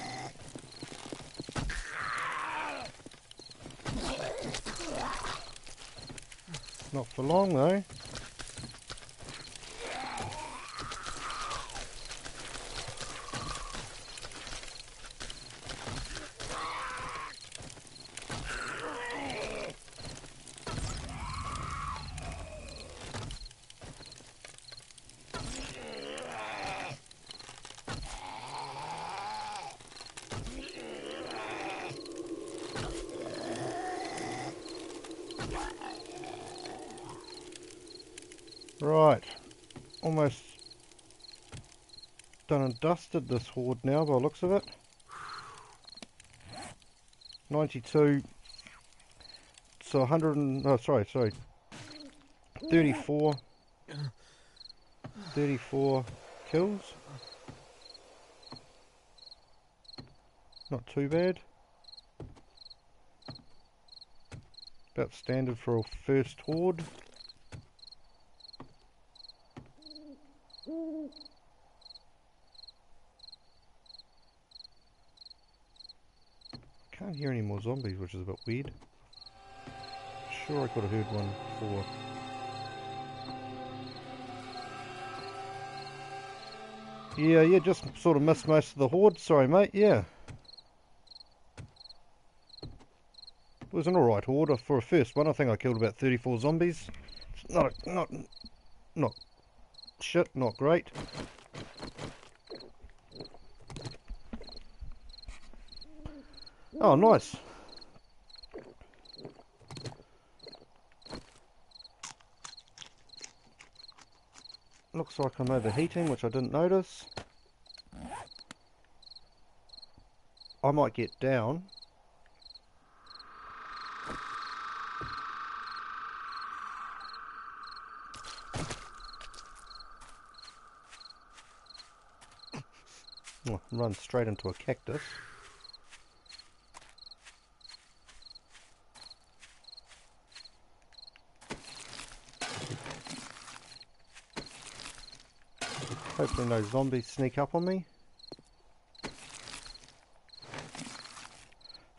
Speaker 1: Not for long though. Right, almost done and dusted this horde now by the looks of it. 92, so 100 and, oh sorry, 34 kills. Not too bad. About standard for a first horde. Can't hear any more zombies, which is a bit weird. Sure, I could have heard one before. Yeah, just sort of missed most of the horde. Sorry, mate. Yeah, it was an alright horde for a first one. I think I killed about 34 zombies. It's not shit, not great. Oh, nice. Looks like I'm overheating, which I didn't notice. I might get down. Oh, run straight into a cactus. Hopefully no zombies sneak up on me.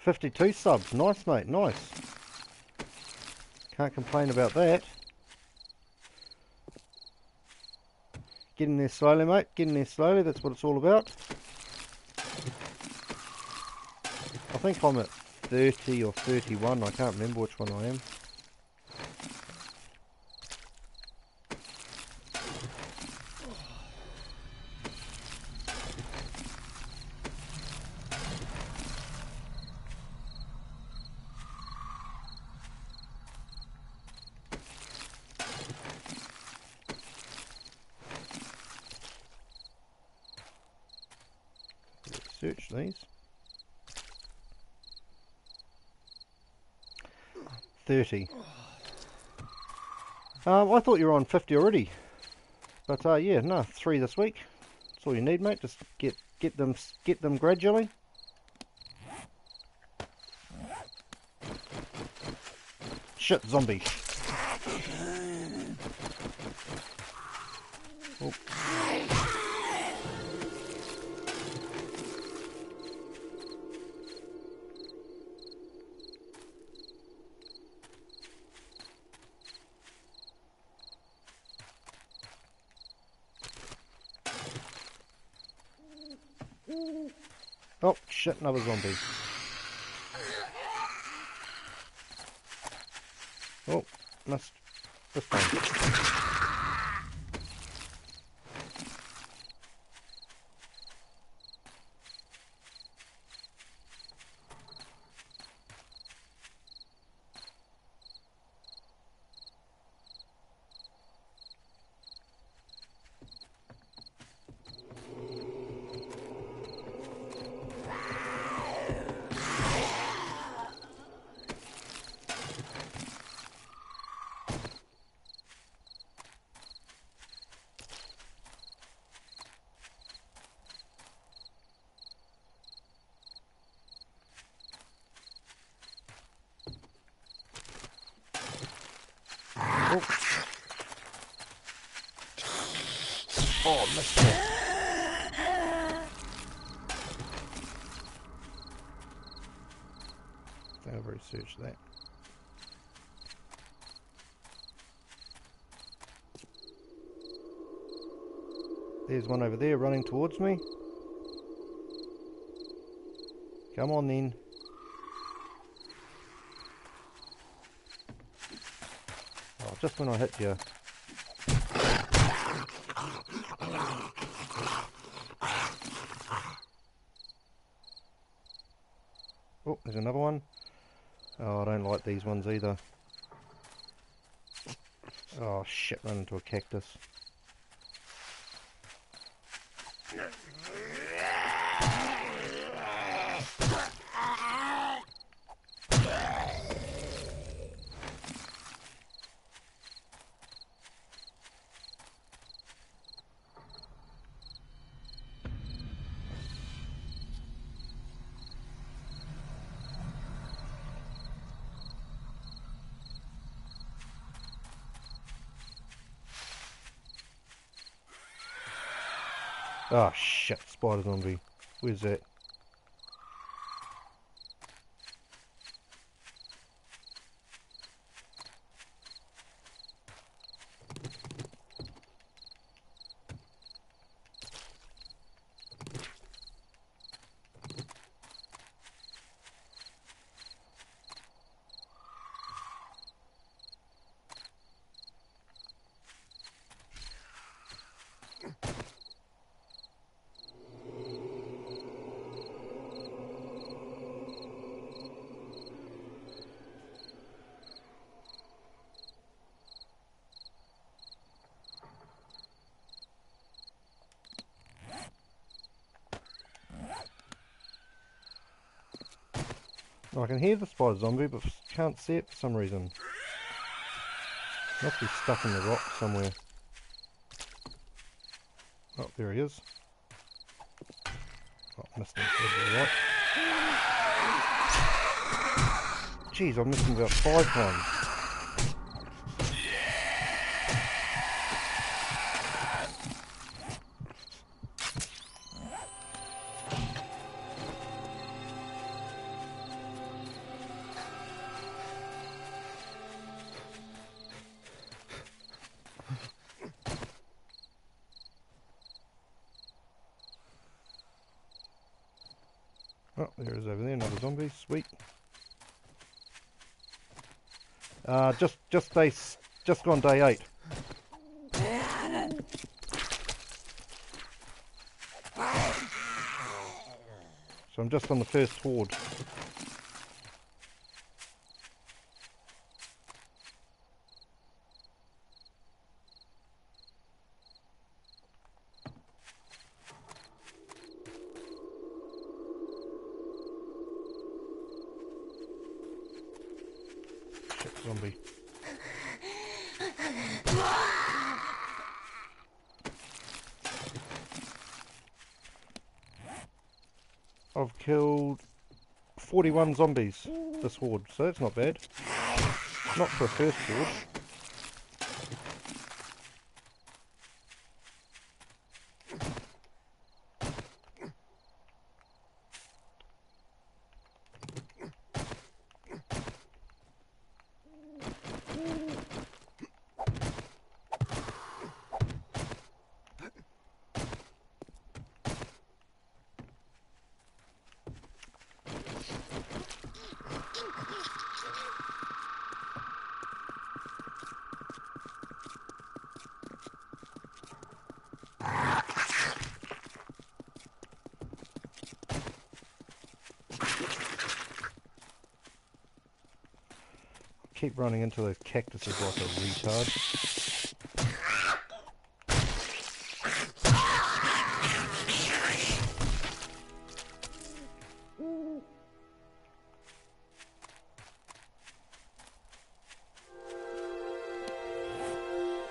Speaker 1: 52 subs, nice mate, nice. Can't complain about that. Getting there slowly, mate, getting there slowly, that's what it's all about. I think I'm at 30 or 31, I can't remember which one I am. Search these. 30. I thought you were on 50 already. But yeah, no, 3 this week. That's all you need, mate. Just get them gradually. Shit, zombie. Oh. Oh, shit, another zombie. Oh, missed. This time. Oh. Oh, missed it. search that. There's one over there running towards me. Come on then. Oh, just when I hit you. Oh, there's another one. Oh, I don't like these ones either. Oh shit, run into a cactus. Oh shit, spider zombie. Where's that? I can hear the spider zombie, but can't see it for some reason. Must be stuck in the rock somewhere. Oh, there he is. Oh, missed him. Right. Jeez, I've missed him about 5 times. Oh, there is over there, another zombie. Sweet. Just gone day 8. So I'm just on the first horde. Shit, zombie. I've killed 41 zombies this horde, so that's not bad. Not for a first horde. Keep running into those cactuses like a retard.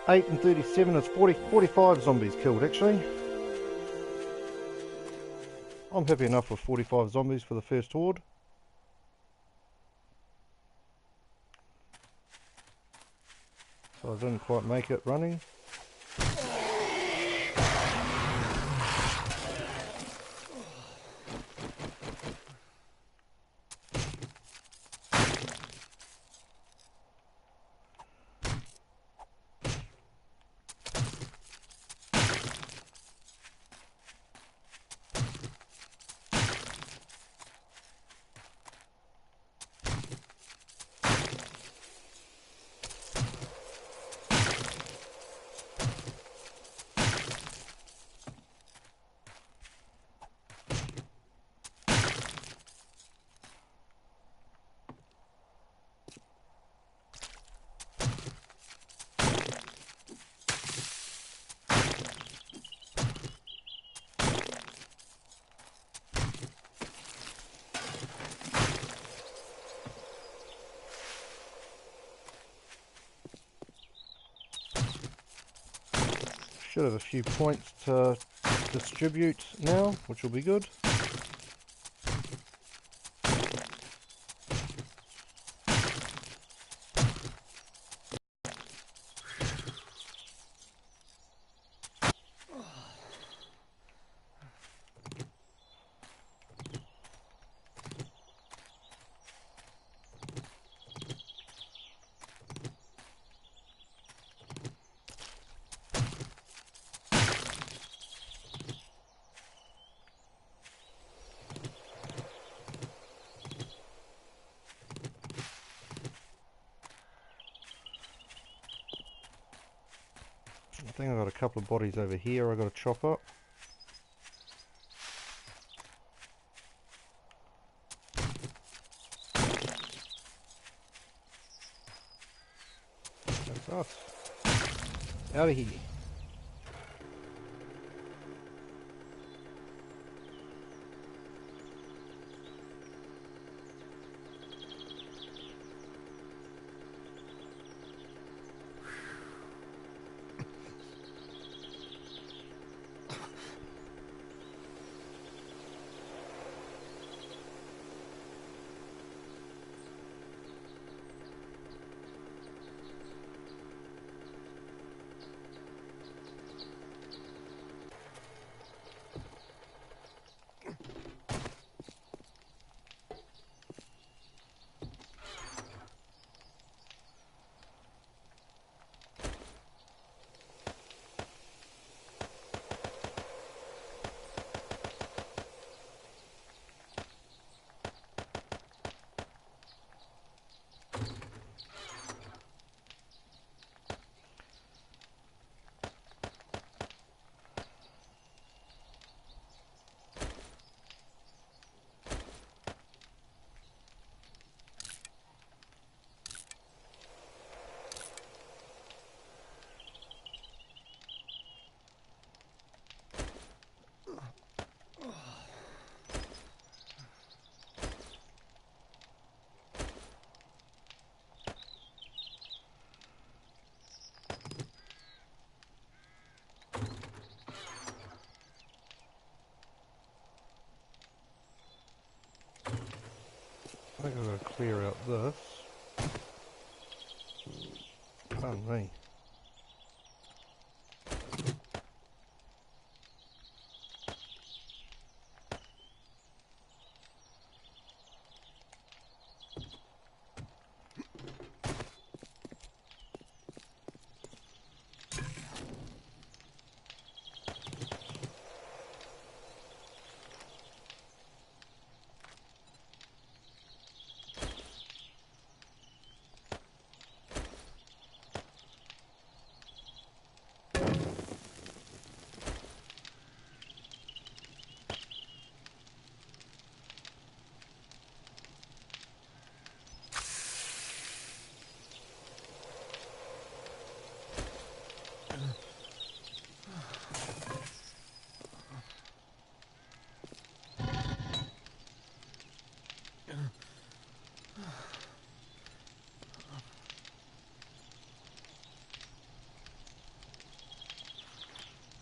Speaker 1: 8 and 37 is 45 zombies killed actually. I'm happy enough with 45 zombies for the first horde. So I didn't quite make it running. Should have a few points to distribute now, which will be good. I think I've got a couple of bodies over here I've got to chop up. That's us. Out of here. I think I've got to clear out this. Pardon me.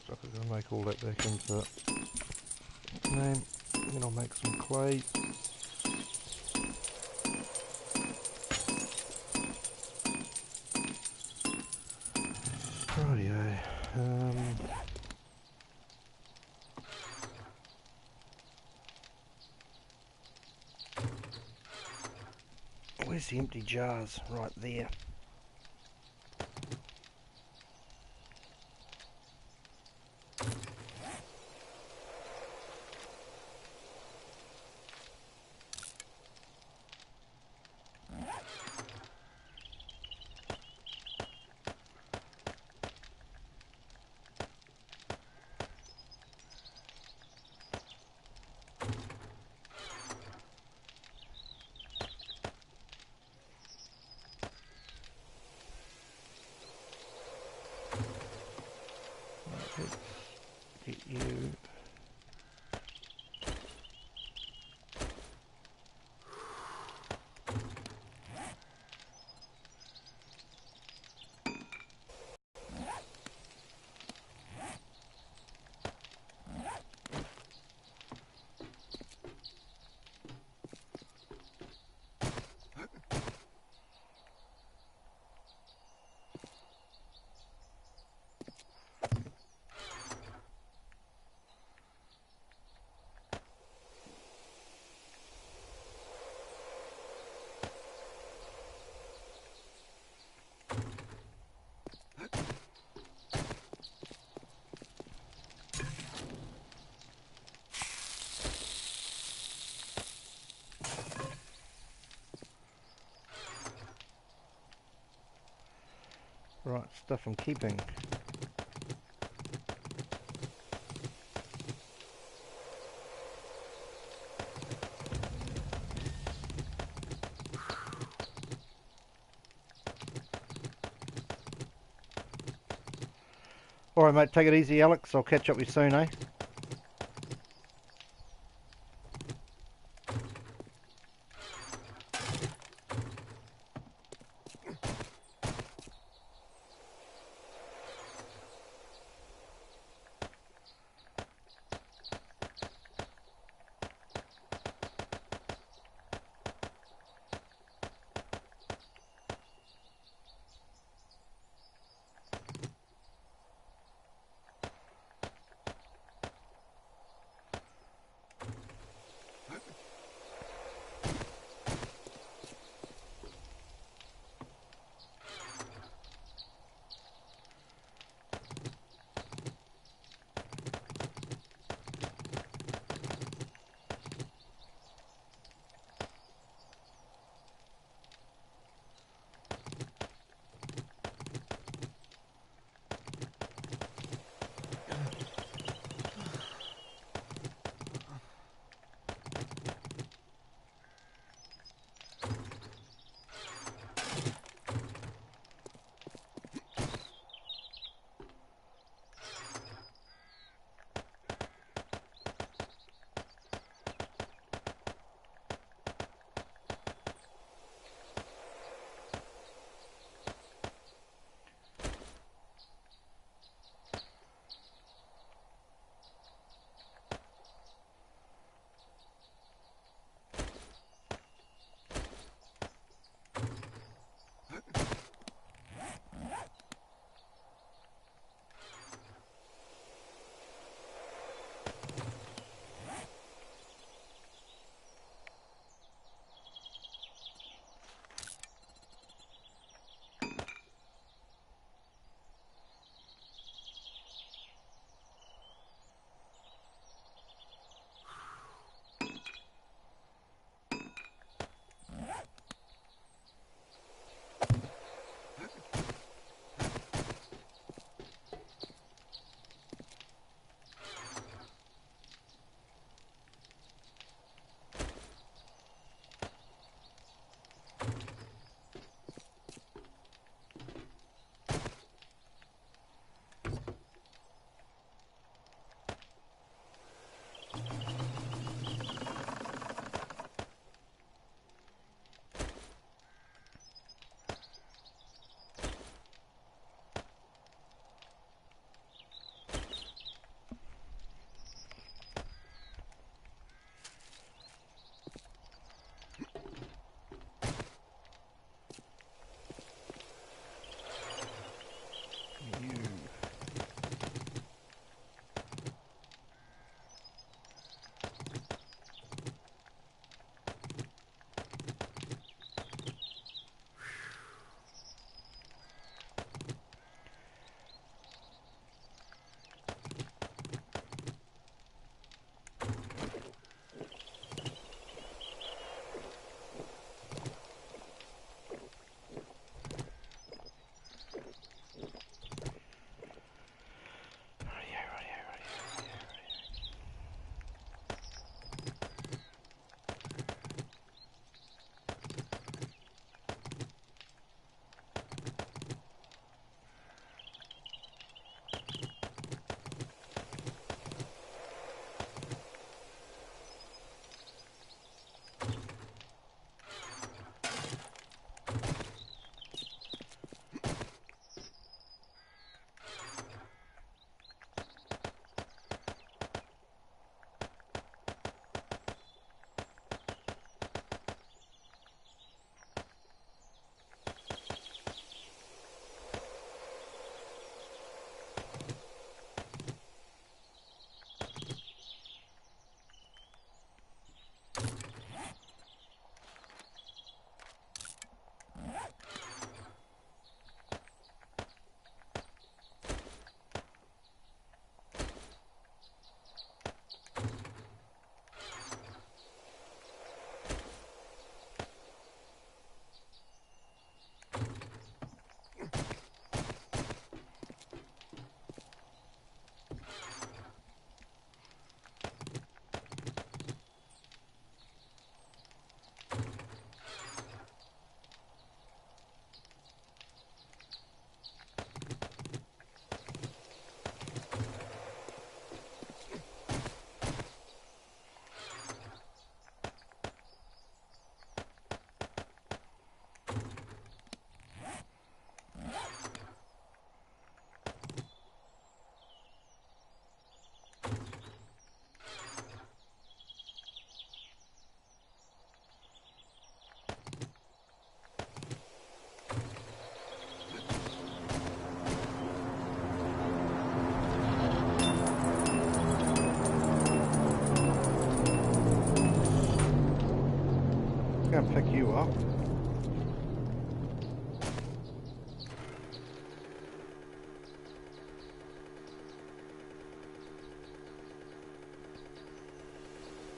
Speaker 1: So I'm going to make all that back into name, and then I'll make some clay. Rightio. Where's the empty jars? Right there. Right, stuff I'm keeping. Alright mate, take it easy Alex, I'll catch up with you soon, eh? pick you up.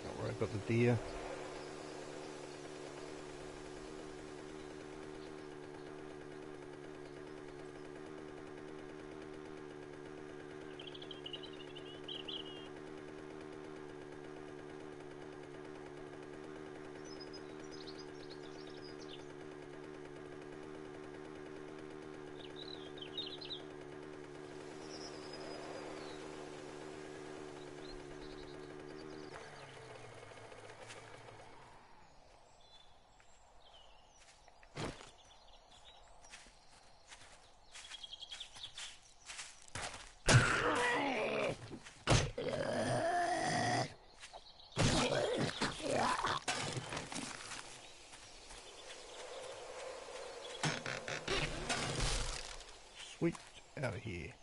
Speaker 1: Don't worry about the deer. Sweet, out of here.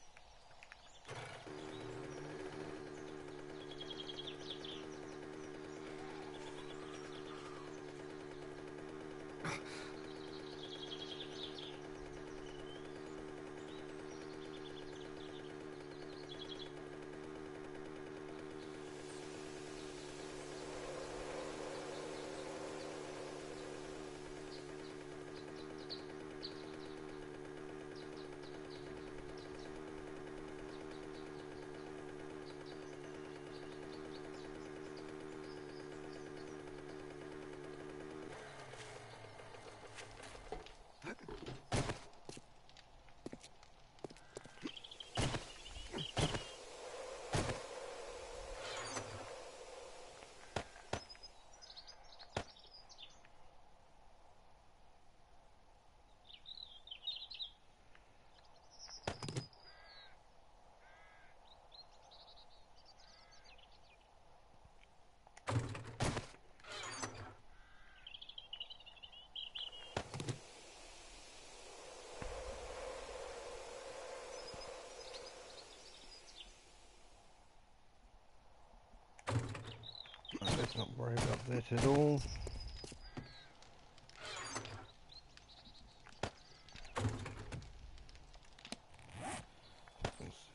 Speaker 1: Let's not worry about that at all.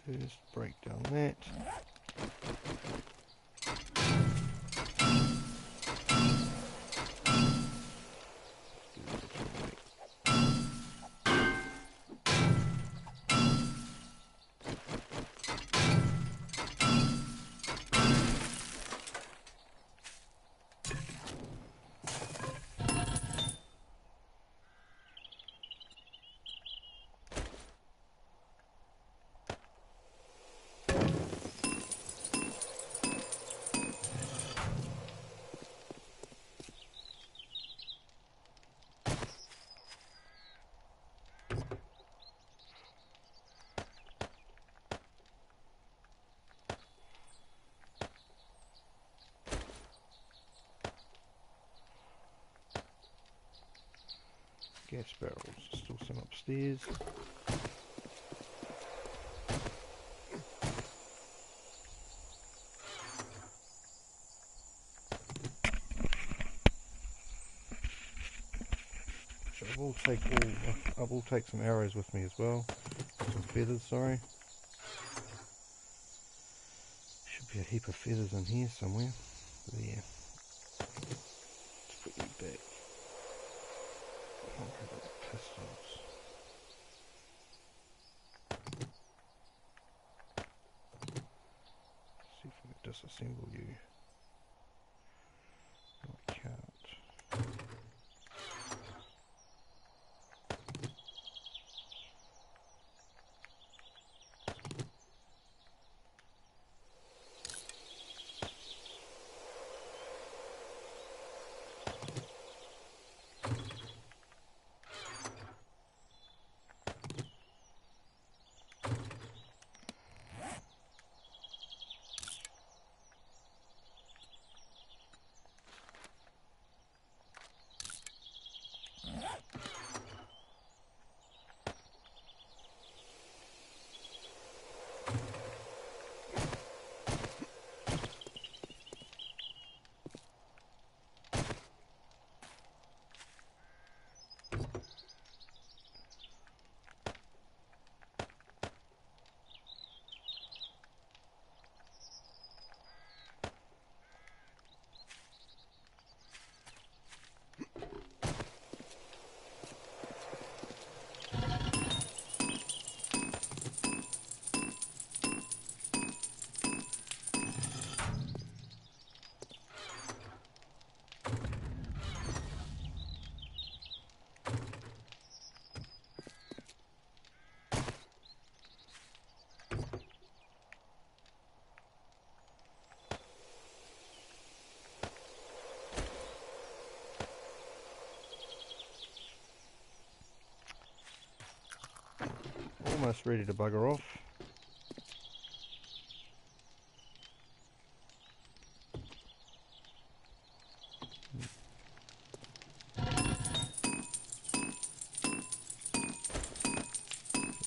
Speaker 1: Let's just break down that. Gas barrels, still some upstairs. So I will take some arrows with me as well. Some feathers, sorry. Should be a heap of feathers in here somewhere. There. Let's put you back. Don't worry about the pistols. See if I can disassemble you. No, I can't. almost ready to bugger off.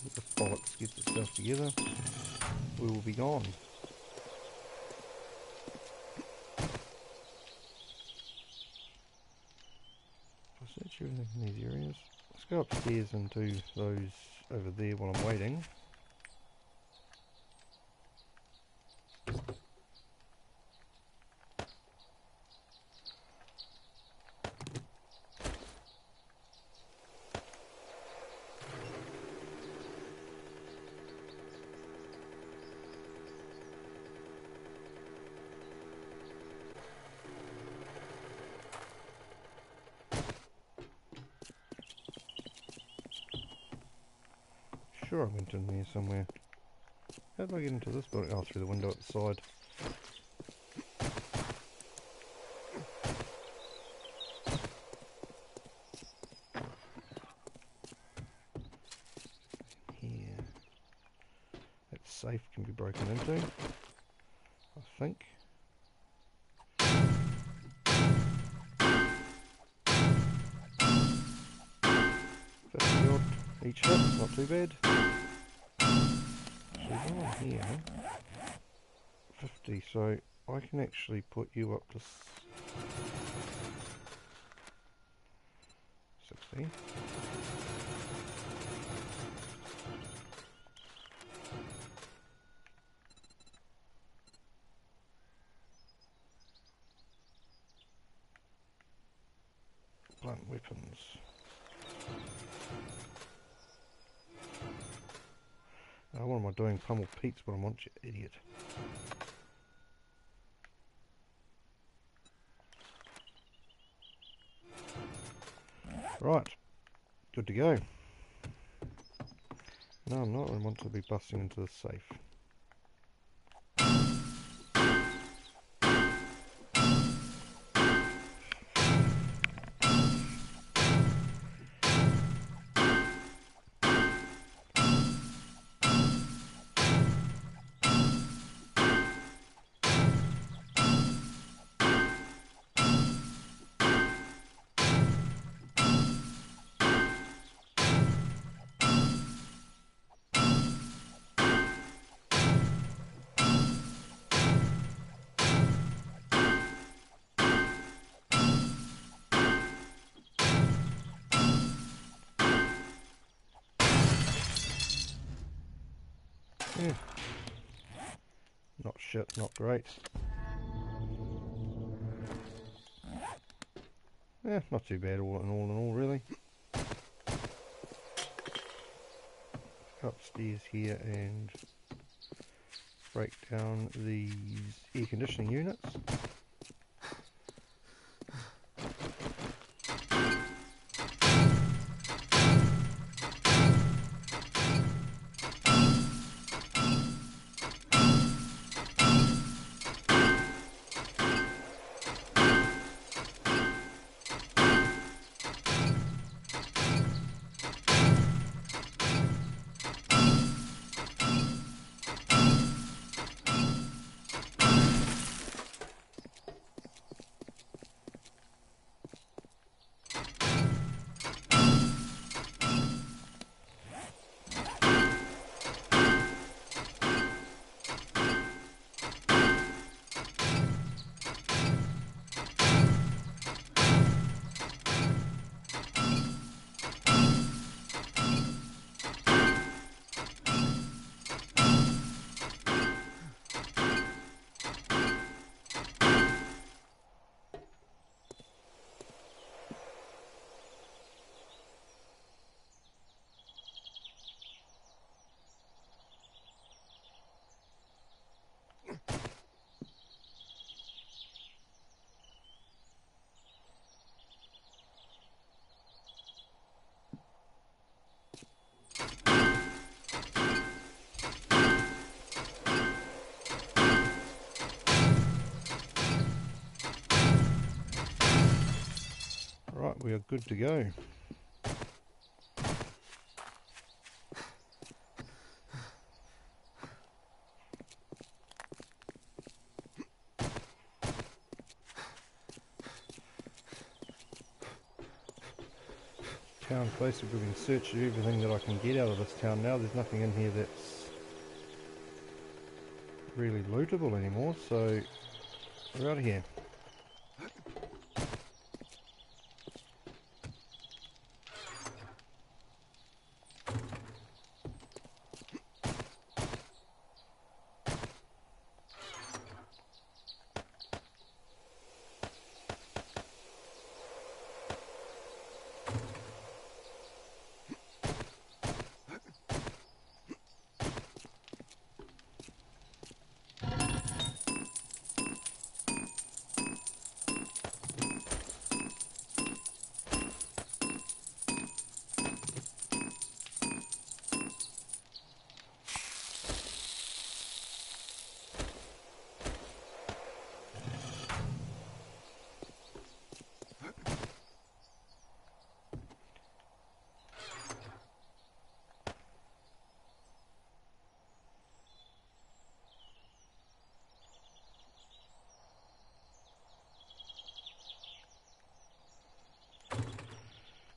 Speaker 1: If the bollocks gets itself together, we will be gone. I'll search everything in these areas. Let's go upstairs and do those over there while I'm waiting. Sure, I went in there somewhere. How did I get into this building? Oh, through the window at the side. Here. That safe can be broken into, I think. 50 odd each hit, not too bad. So go on here. 50, so I can actually put you up to 60. Blunt weapons. Oh, what am I doing? Pummel Pete's what I want, you idiot. Right, good to go. No, I'm not. I want to be busting into the safe. Yeah. Not shit, not great. Yeah, not too bad all in all really. Upstairs here and break down these air conditioning units. Right, we are good to go. Town's basically been searched everything that I can get out of this town now. There's nothing in here that's really lootable anymore, so we're out of here.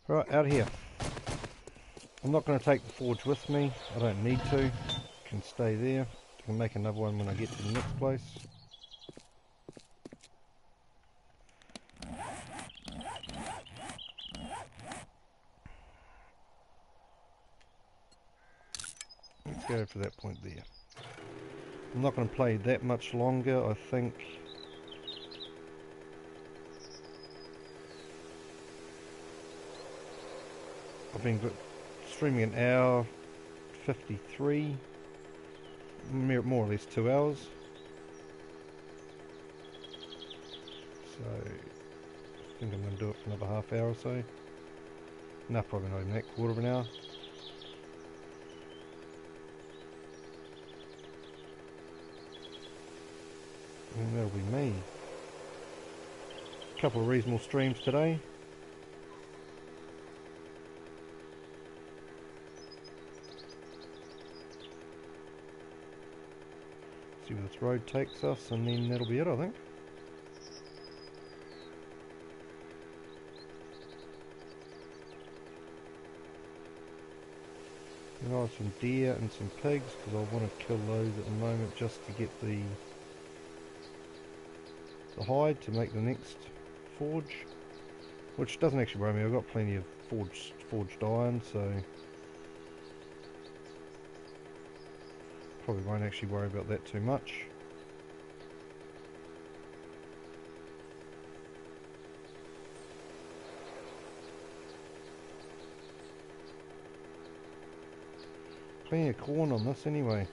Speaker 1: Right, out here. I'm not going to take the forge with me. I don't need to. It can stay there. I can make another one when I get to the next place. Let's go for that point there. I'm not going to play that much longer. I think I've been streaming an hour 53, more or less 2 hours. So I think I'm going to do it for another half hour or so. No, probably not even that, quarter of an hour. And that'll be me. A couple of reasonable streams today. See where this road takes us, and then that'll be it, I think. There are some deer and some pigs, because I want to kill those at the moment just to get the hide to make the next forge, which doesn't actually worry me. I've got plenty of forged iron, so probably won't actually worry about that too much. Plenty of corn on this anyway.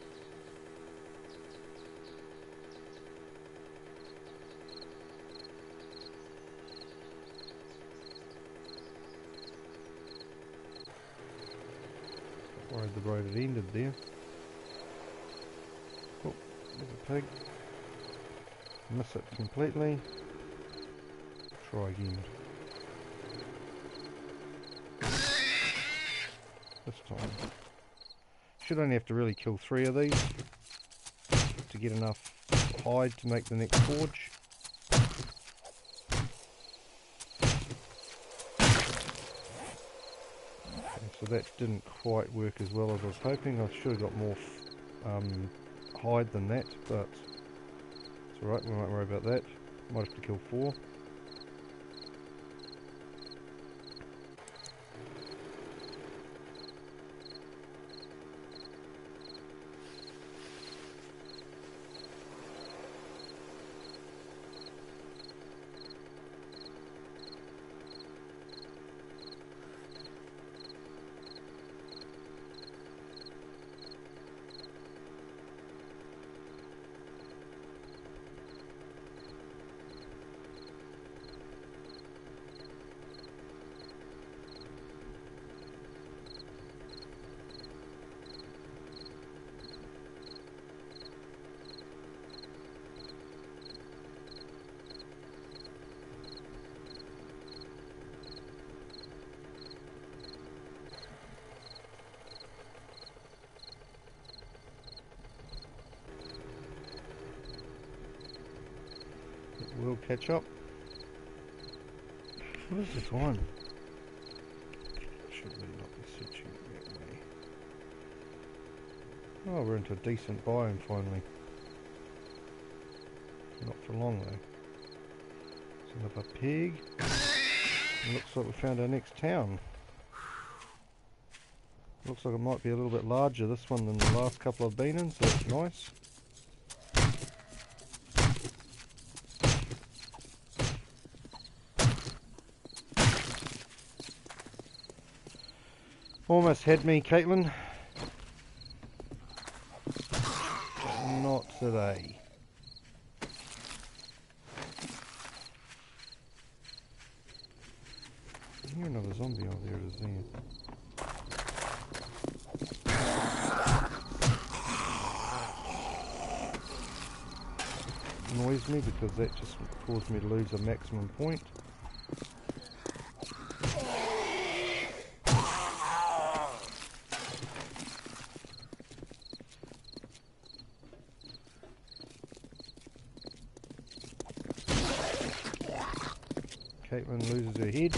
Speaker 1: Worried the road had ended there. Oh, there's a pig. Miss it completely. Try again. This time. Should only have to really kill 3 of these to get enough hide to make the next forge. So that didn't quite work as well as I was hoping. I should have got more hide than that, but it's alright, we won't worry about that. Might have to kill 4. We'll catch up. What is this one? Oh, we're into a decent biome finally. Not for long though. There's another pig. And looks like we found our next town. Looks like it might be a little bit larger, this one, than the last couple I've been in, so that's nice. Almost had me, Caitlin. Not today. I hear another zombie over there, it is there. Annoys me because that just caused me to lose a maximum point. Caitlin loses her head.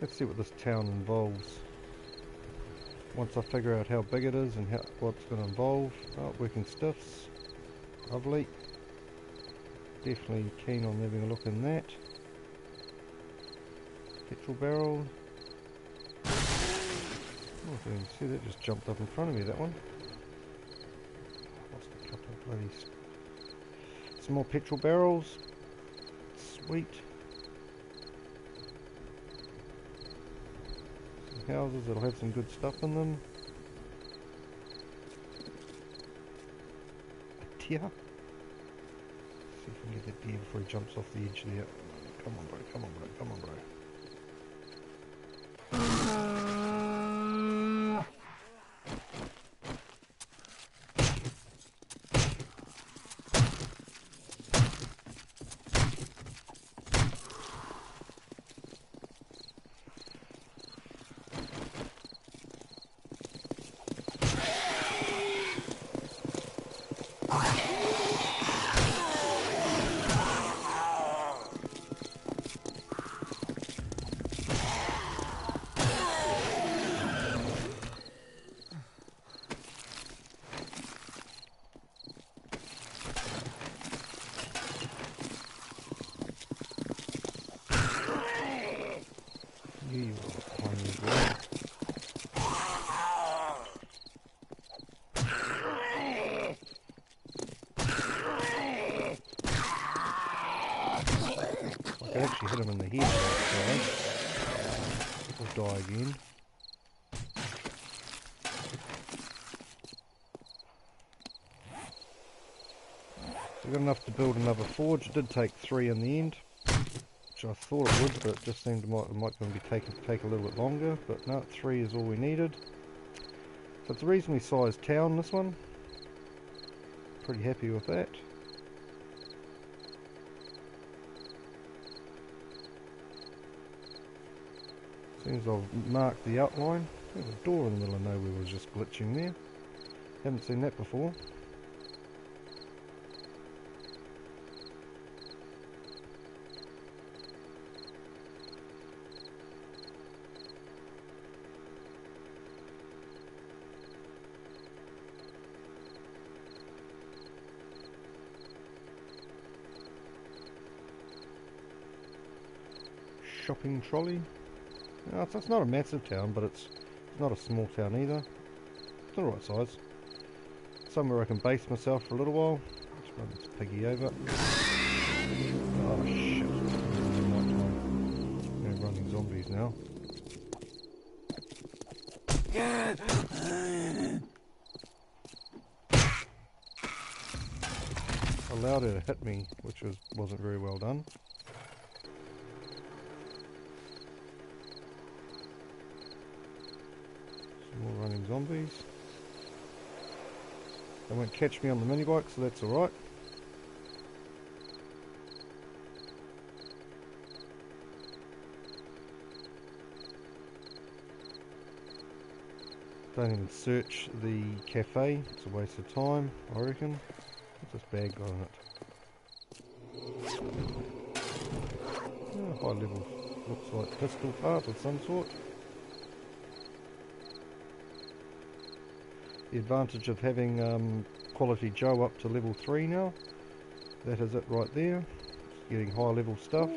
Speaker 1: Let's see what this town involves. Once I figure out how big it is and what it's going to involve. Oh, working stiffs. Lovely. Definitely keen on having a look in that. Petrol barrel. Oh, I didn't see that, just jumped up in front of me, that one. Lost a couple of bloody... Some more petrol barrels. Sweet. Houses that'll have some good stuff in them. A deer. See if we can get that deer before he jumps off the edge there. Come on, bro, come on, bro, come on, bro. You are on your way. I could actually hit him in the head or die again. So I got enough to build another forge. It did take 3 in the end, which I thought it would, but it just seemed it might going to be take a little bit longer. But no, 3 is all we needed. So it's a reasonably sized town, this one. Pretty happy with that. As soon as I've marked the outline, there's a door in the middle of nowhere was just glitching there. Haven't seen that before. Shopping trolley. No, it's not a massive town, but it's not a small town either. It's the right size. Somewhere I can base myself for a little while. Just run this piggy over. Oh shit. I'm running zombies now. Allowed her to hit me, which wasn't very well done. More running zombies. They won't catch me on the mini bike, so that's alright. Don't even search the cafe, it's a waste of time, I reckon. What's this bag got in it? Oh, high level, looks like pistol part of some sort. The advantage of having Quality Joe up to level 3 now. That is it right there. It's getting high level stuff.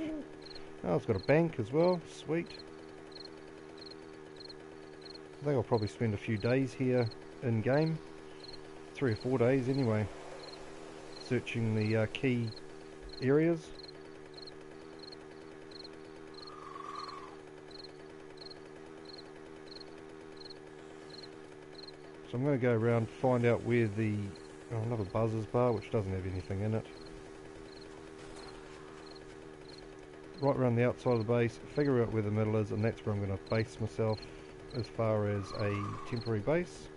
Speaker 1: Oh, it's got a bank as well, sweet. I think I'll probably spend a few days here in game. 3 or 4 days anyway. Searching the key areas. So I'm going to go around, find out where the... Oh, another buzzer's bar, which doesn't have anything in it. Right around the outside of the base, figure out where the middle is, and that's where I'm going to base myself as far as a temporary base.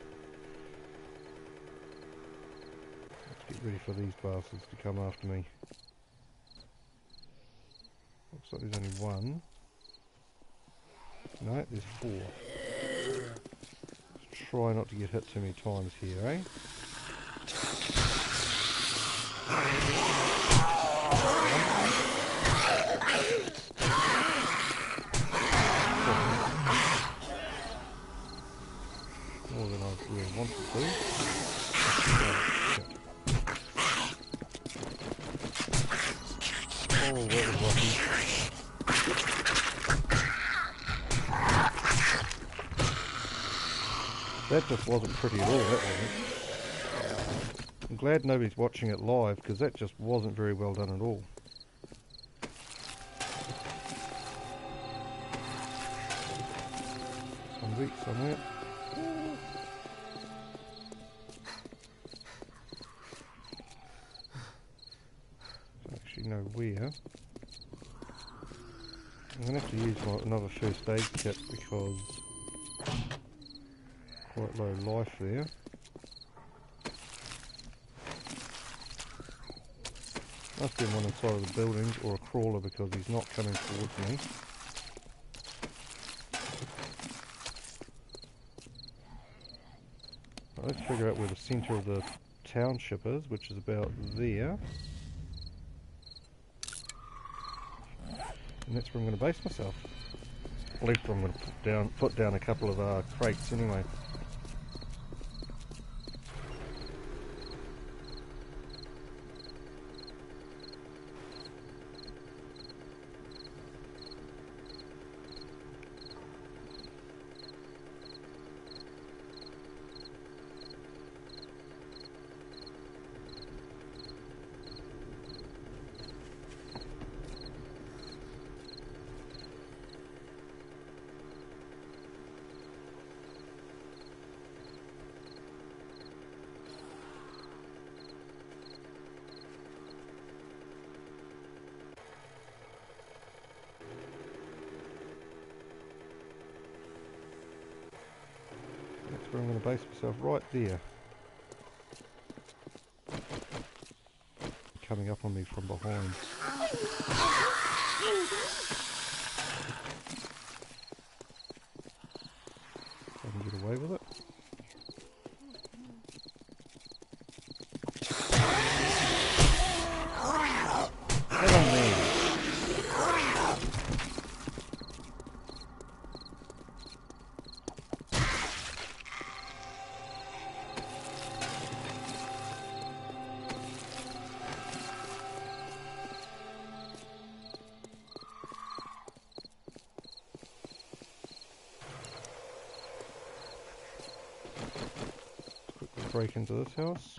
Speaker 1: Let's get ready for these bastards to come after me. Looks like there's only one. No, there's 4. Let's try not to get hit too many times here, eh? More than I really wanted to. Oh, that was lucky. That just wasn't pretty at all, that wasn't. I'm glad nobody's watching it live, because that just wasn't very well done at all. Some weak somewhere. Don't actually know where. I'm going to have to use another first aid kit because quite low life there. Must be one inside of the buildings or a crawler because he's not coming towards me. Let's figure out where the centre of the township is, which is about there. And that's where I'm going to base myself. At least I'm going to put down a couple of crates anyway. I'm going to base myself right there. Coming up on me from behind. I can get away with it. Get on me. Break into this house.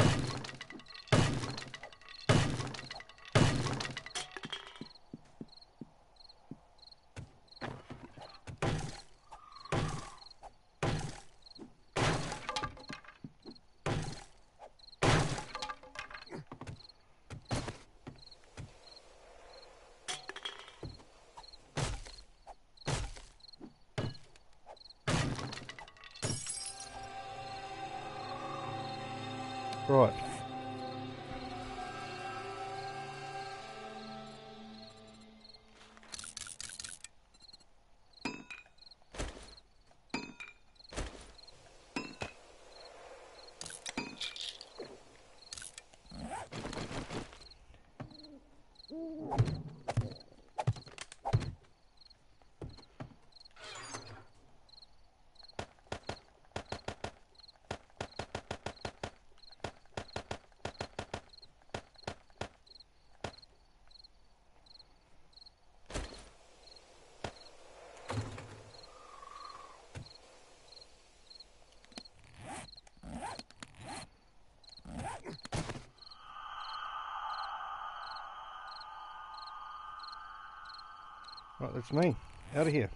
Speaker 1: Right. Right, that's me. Out of here.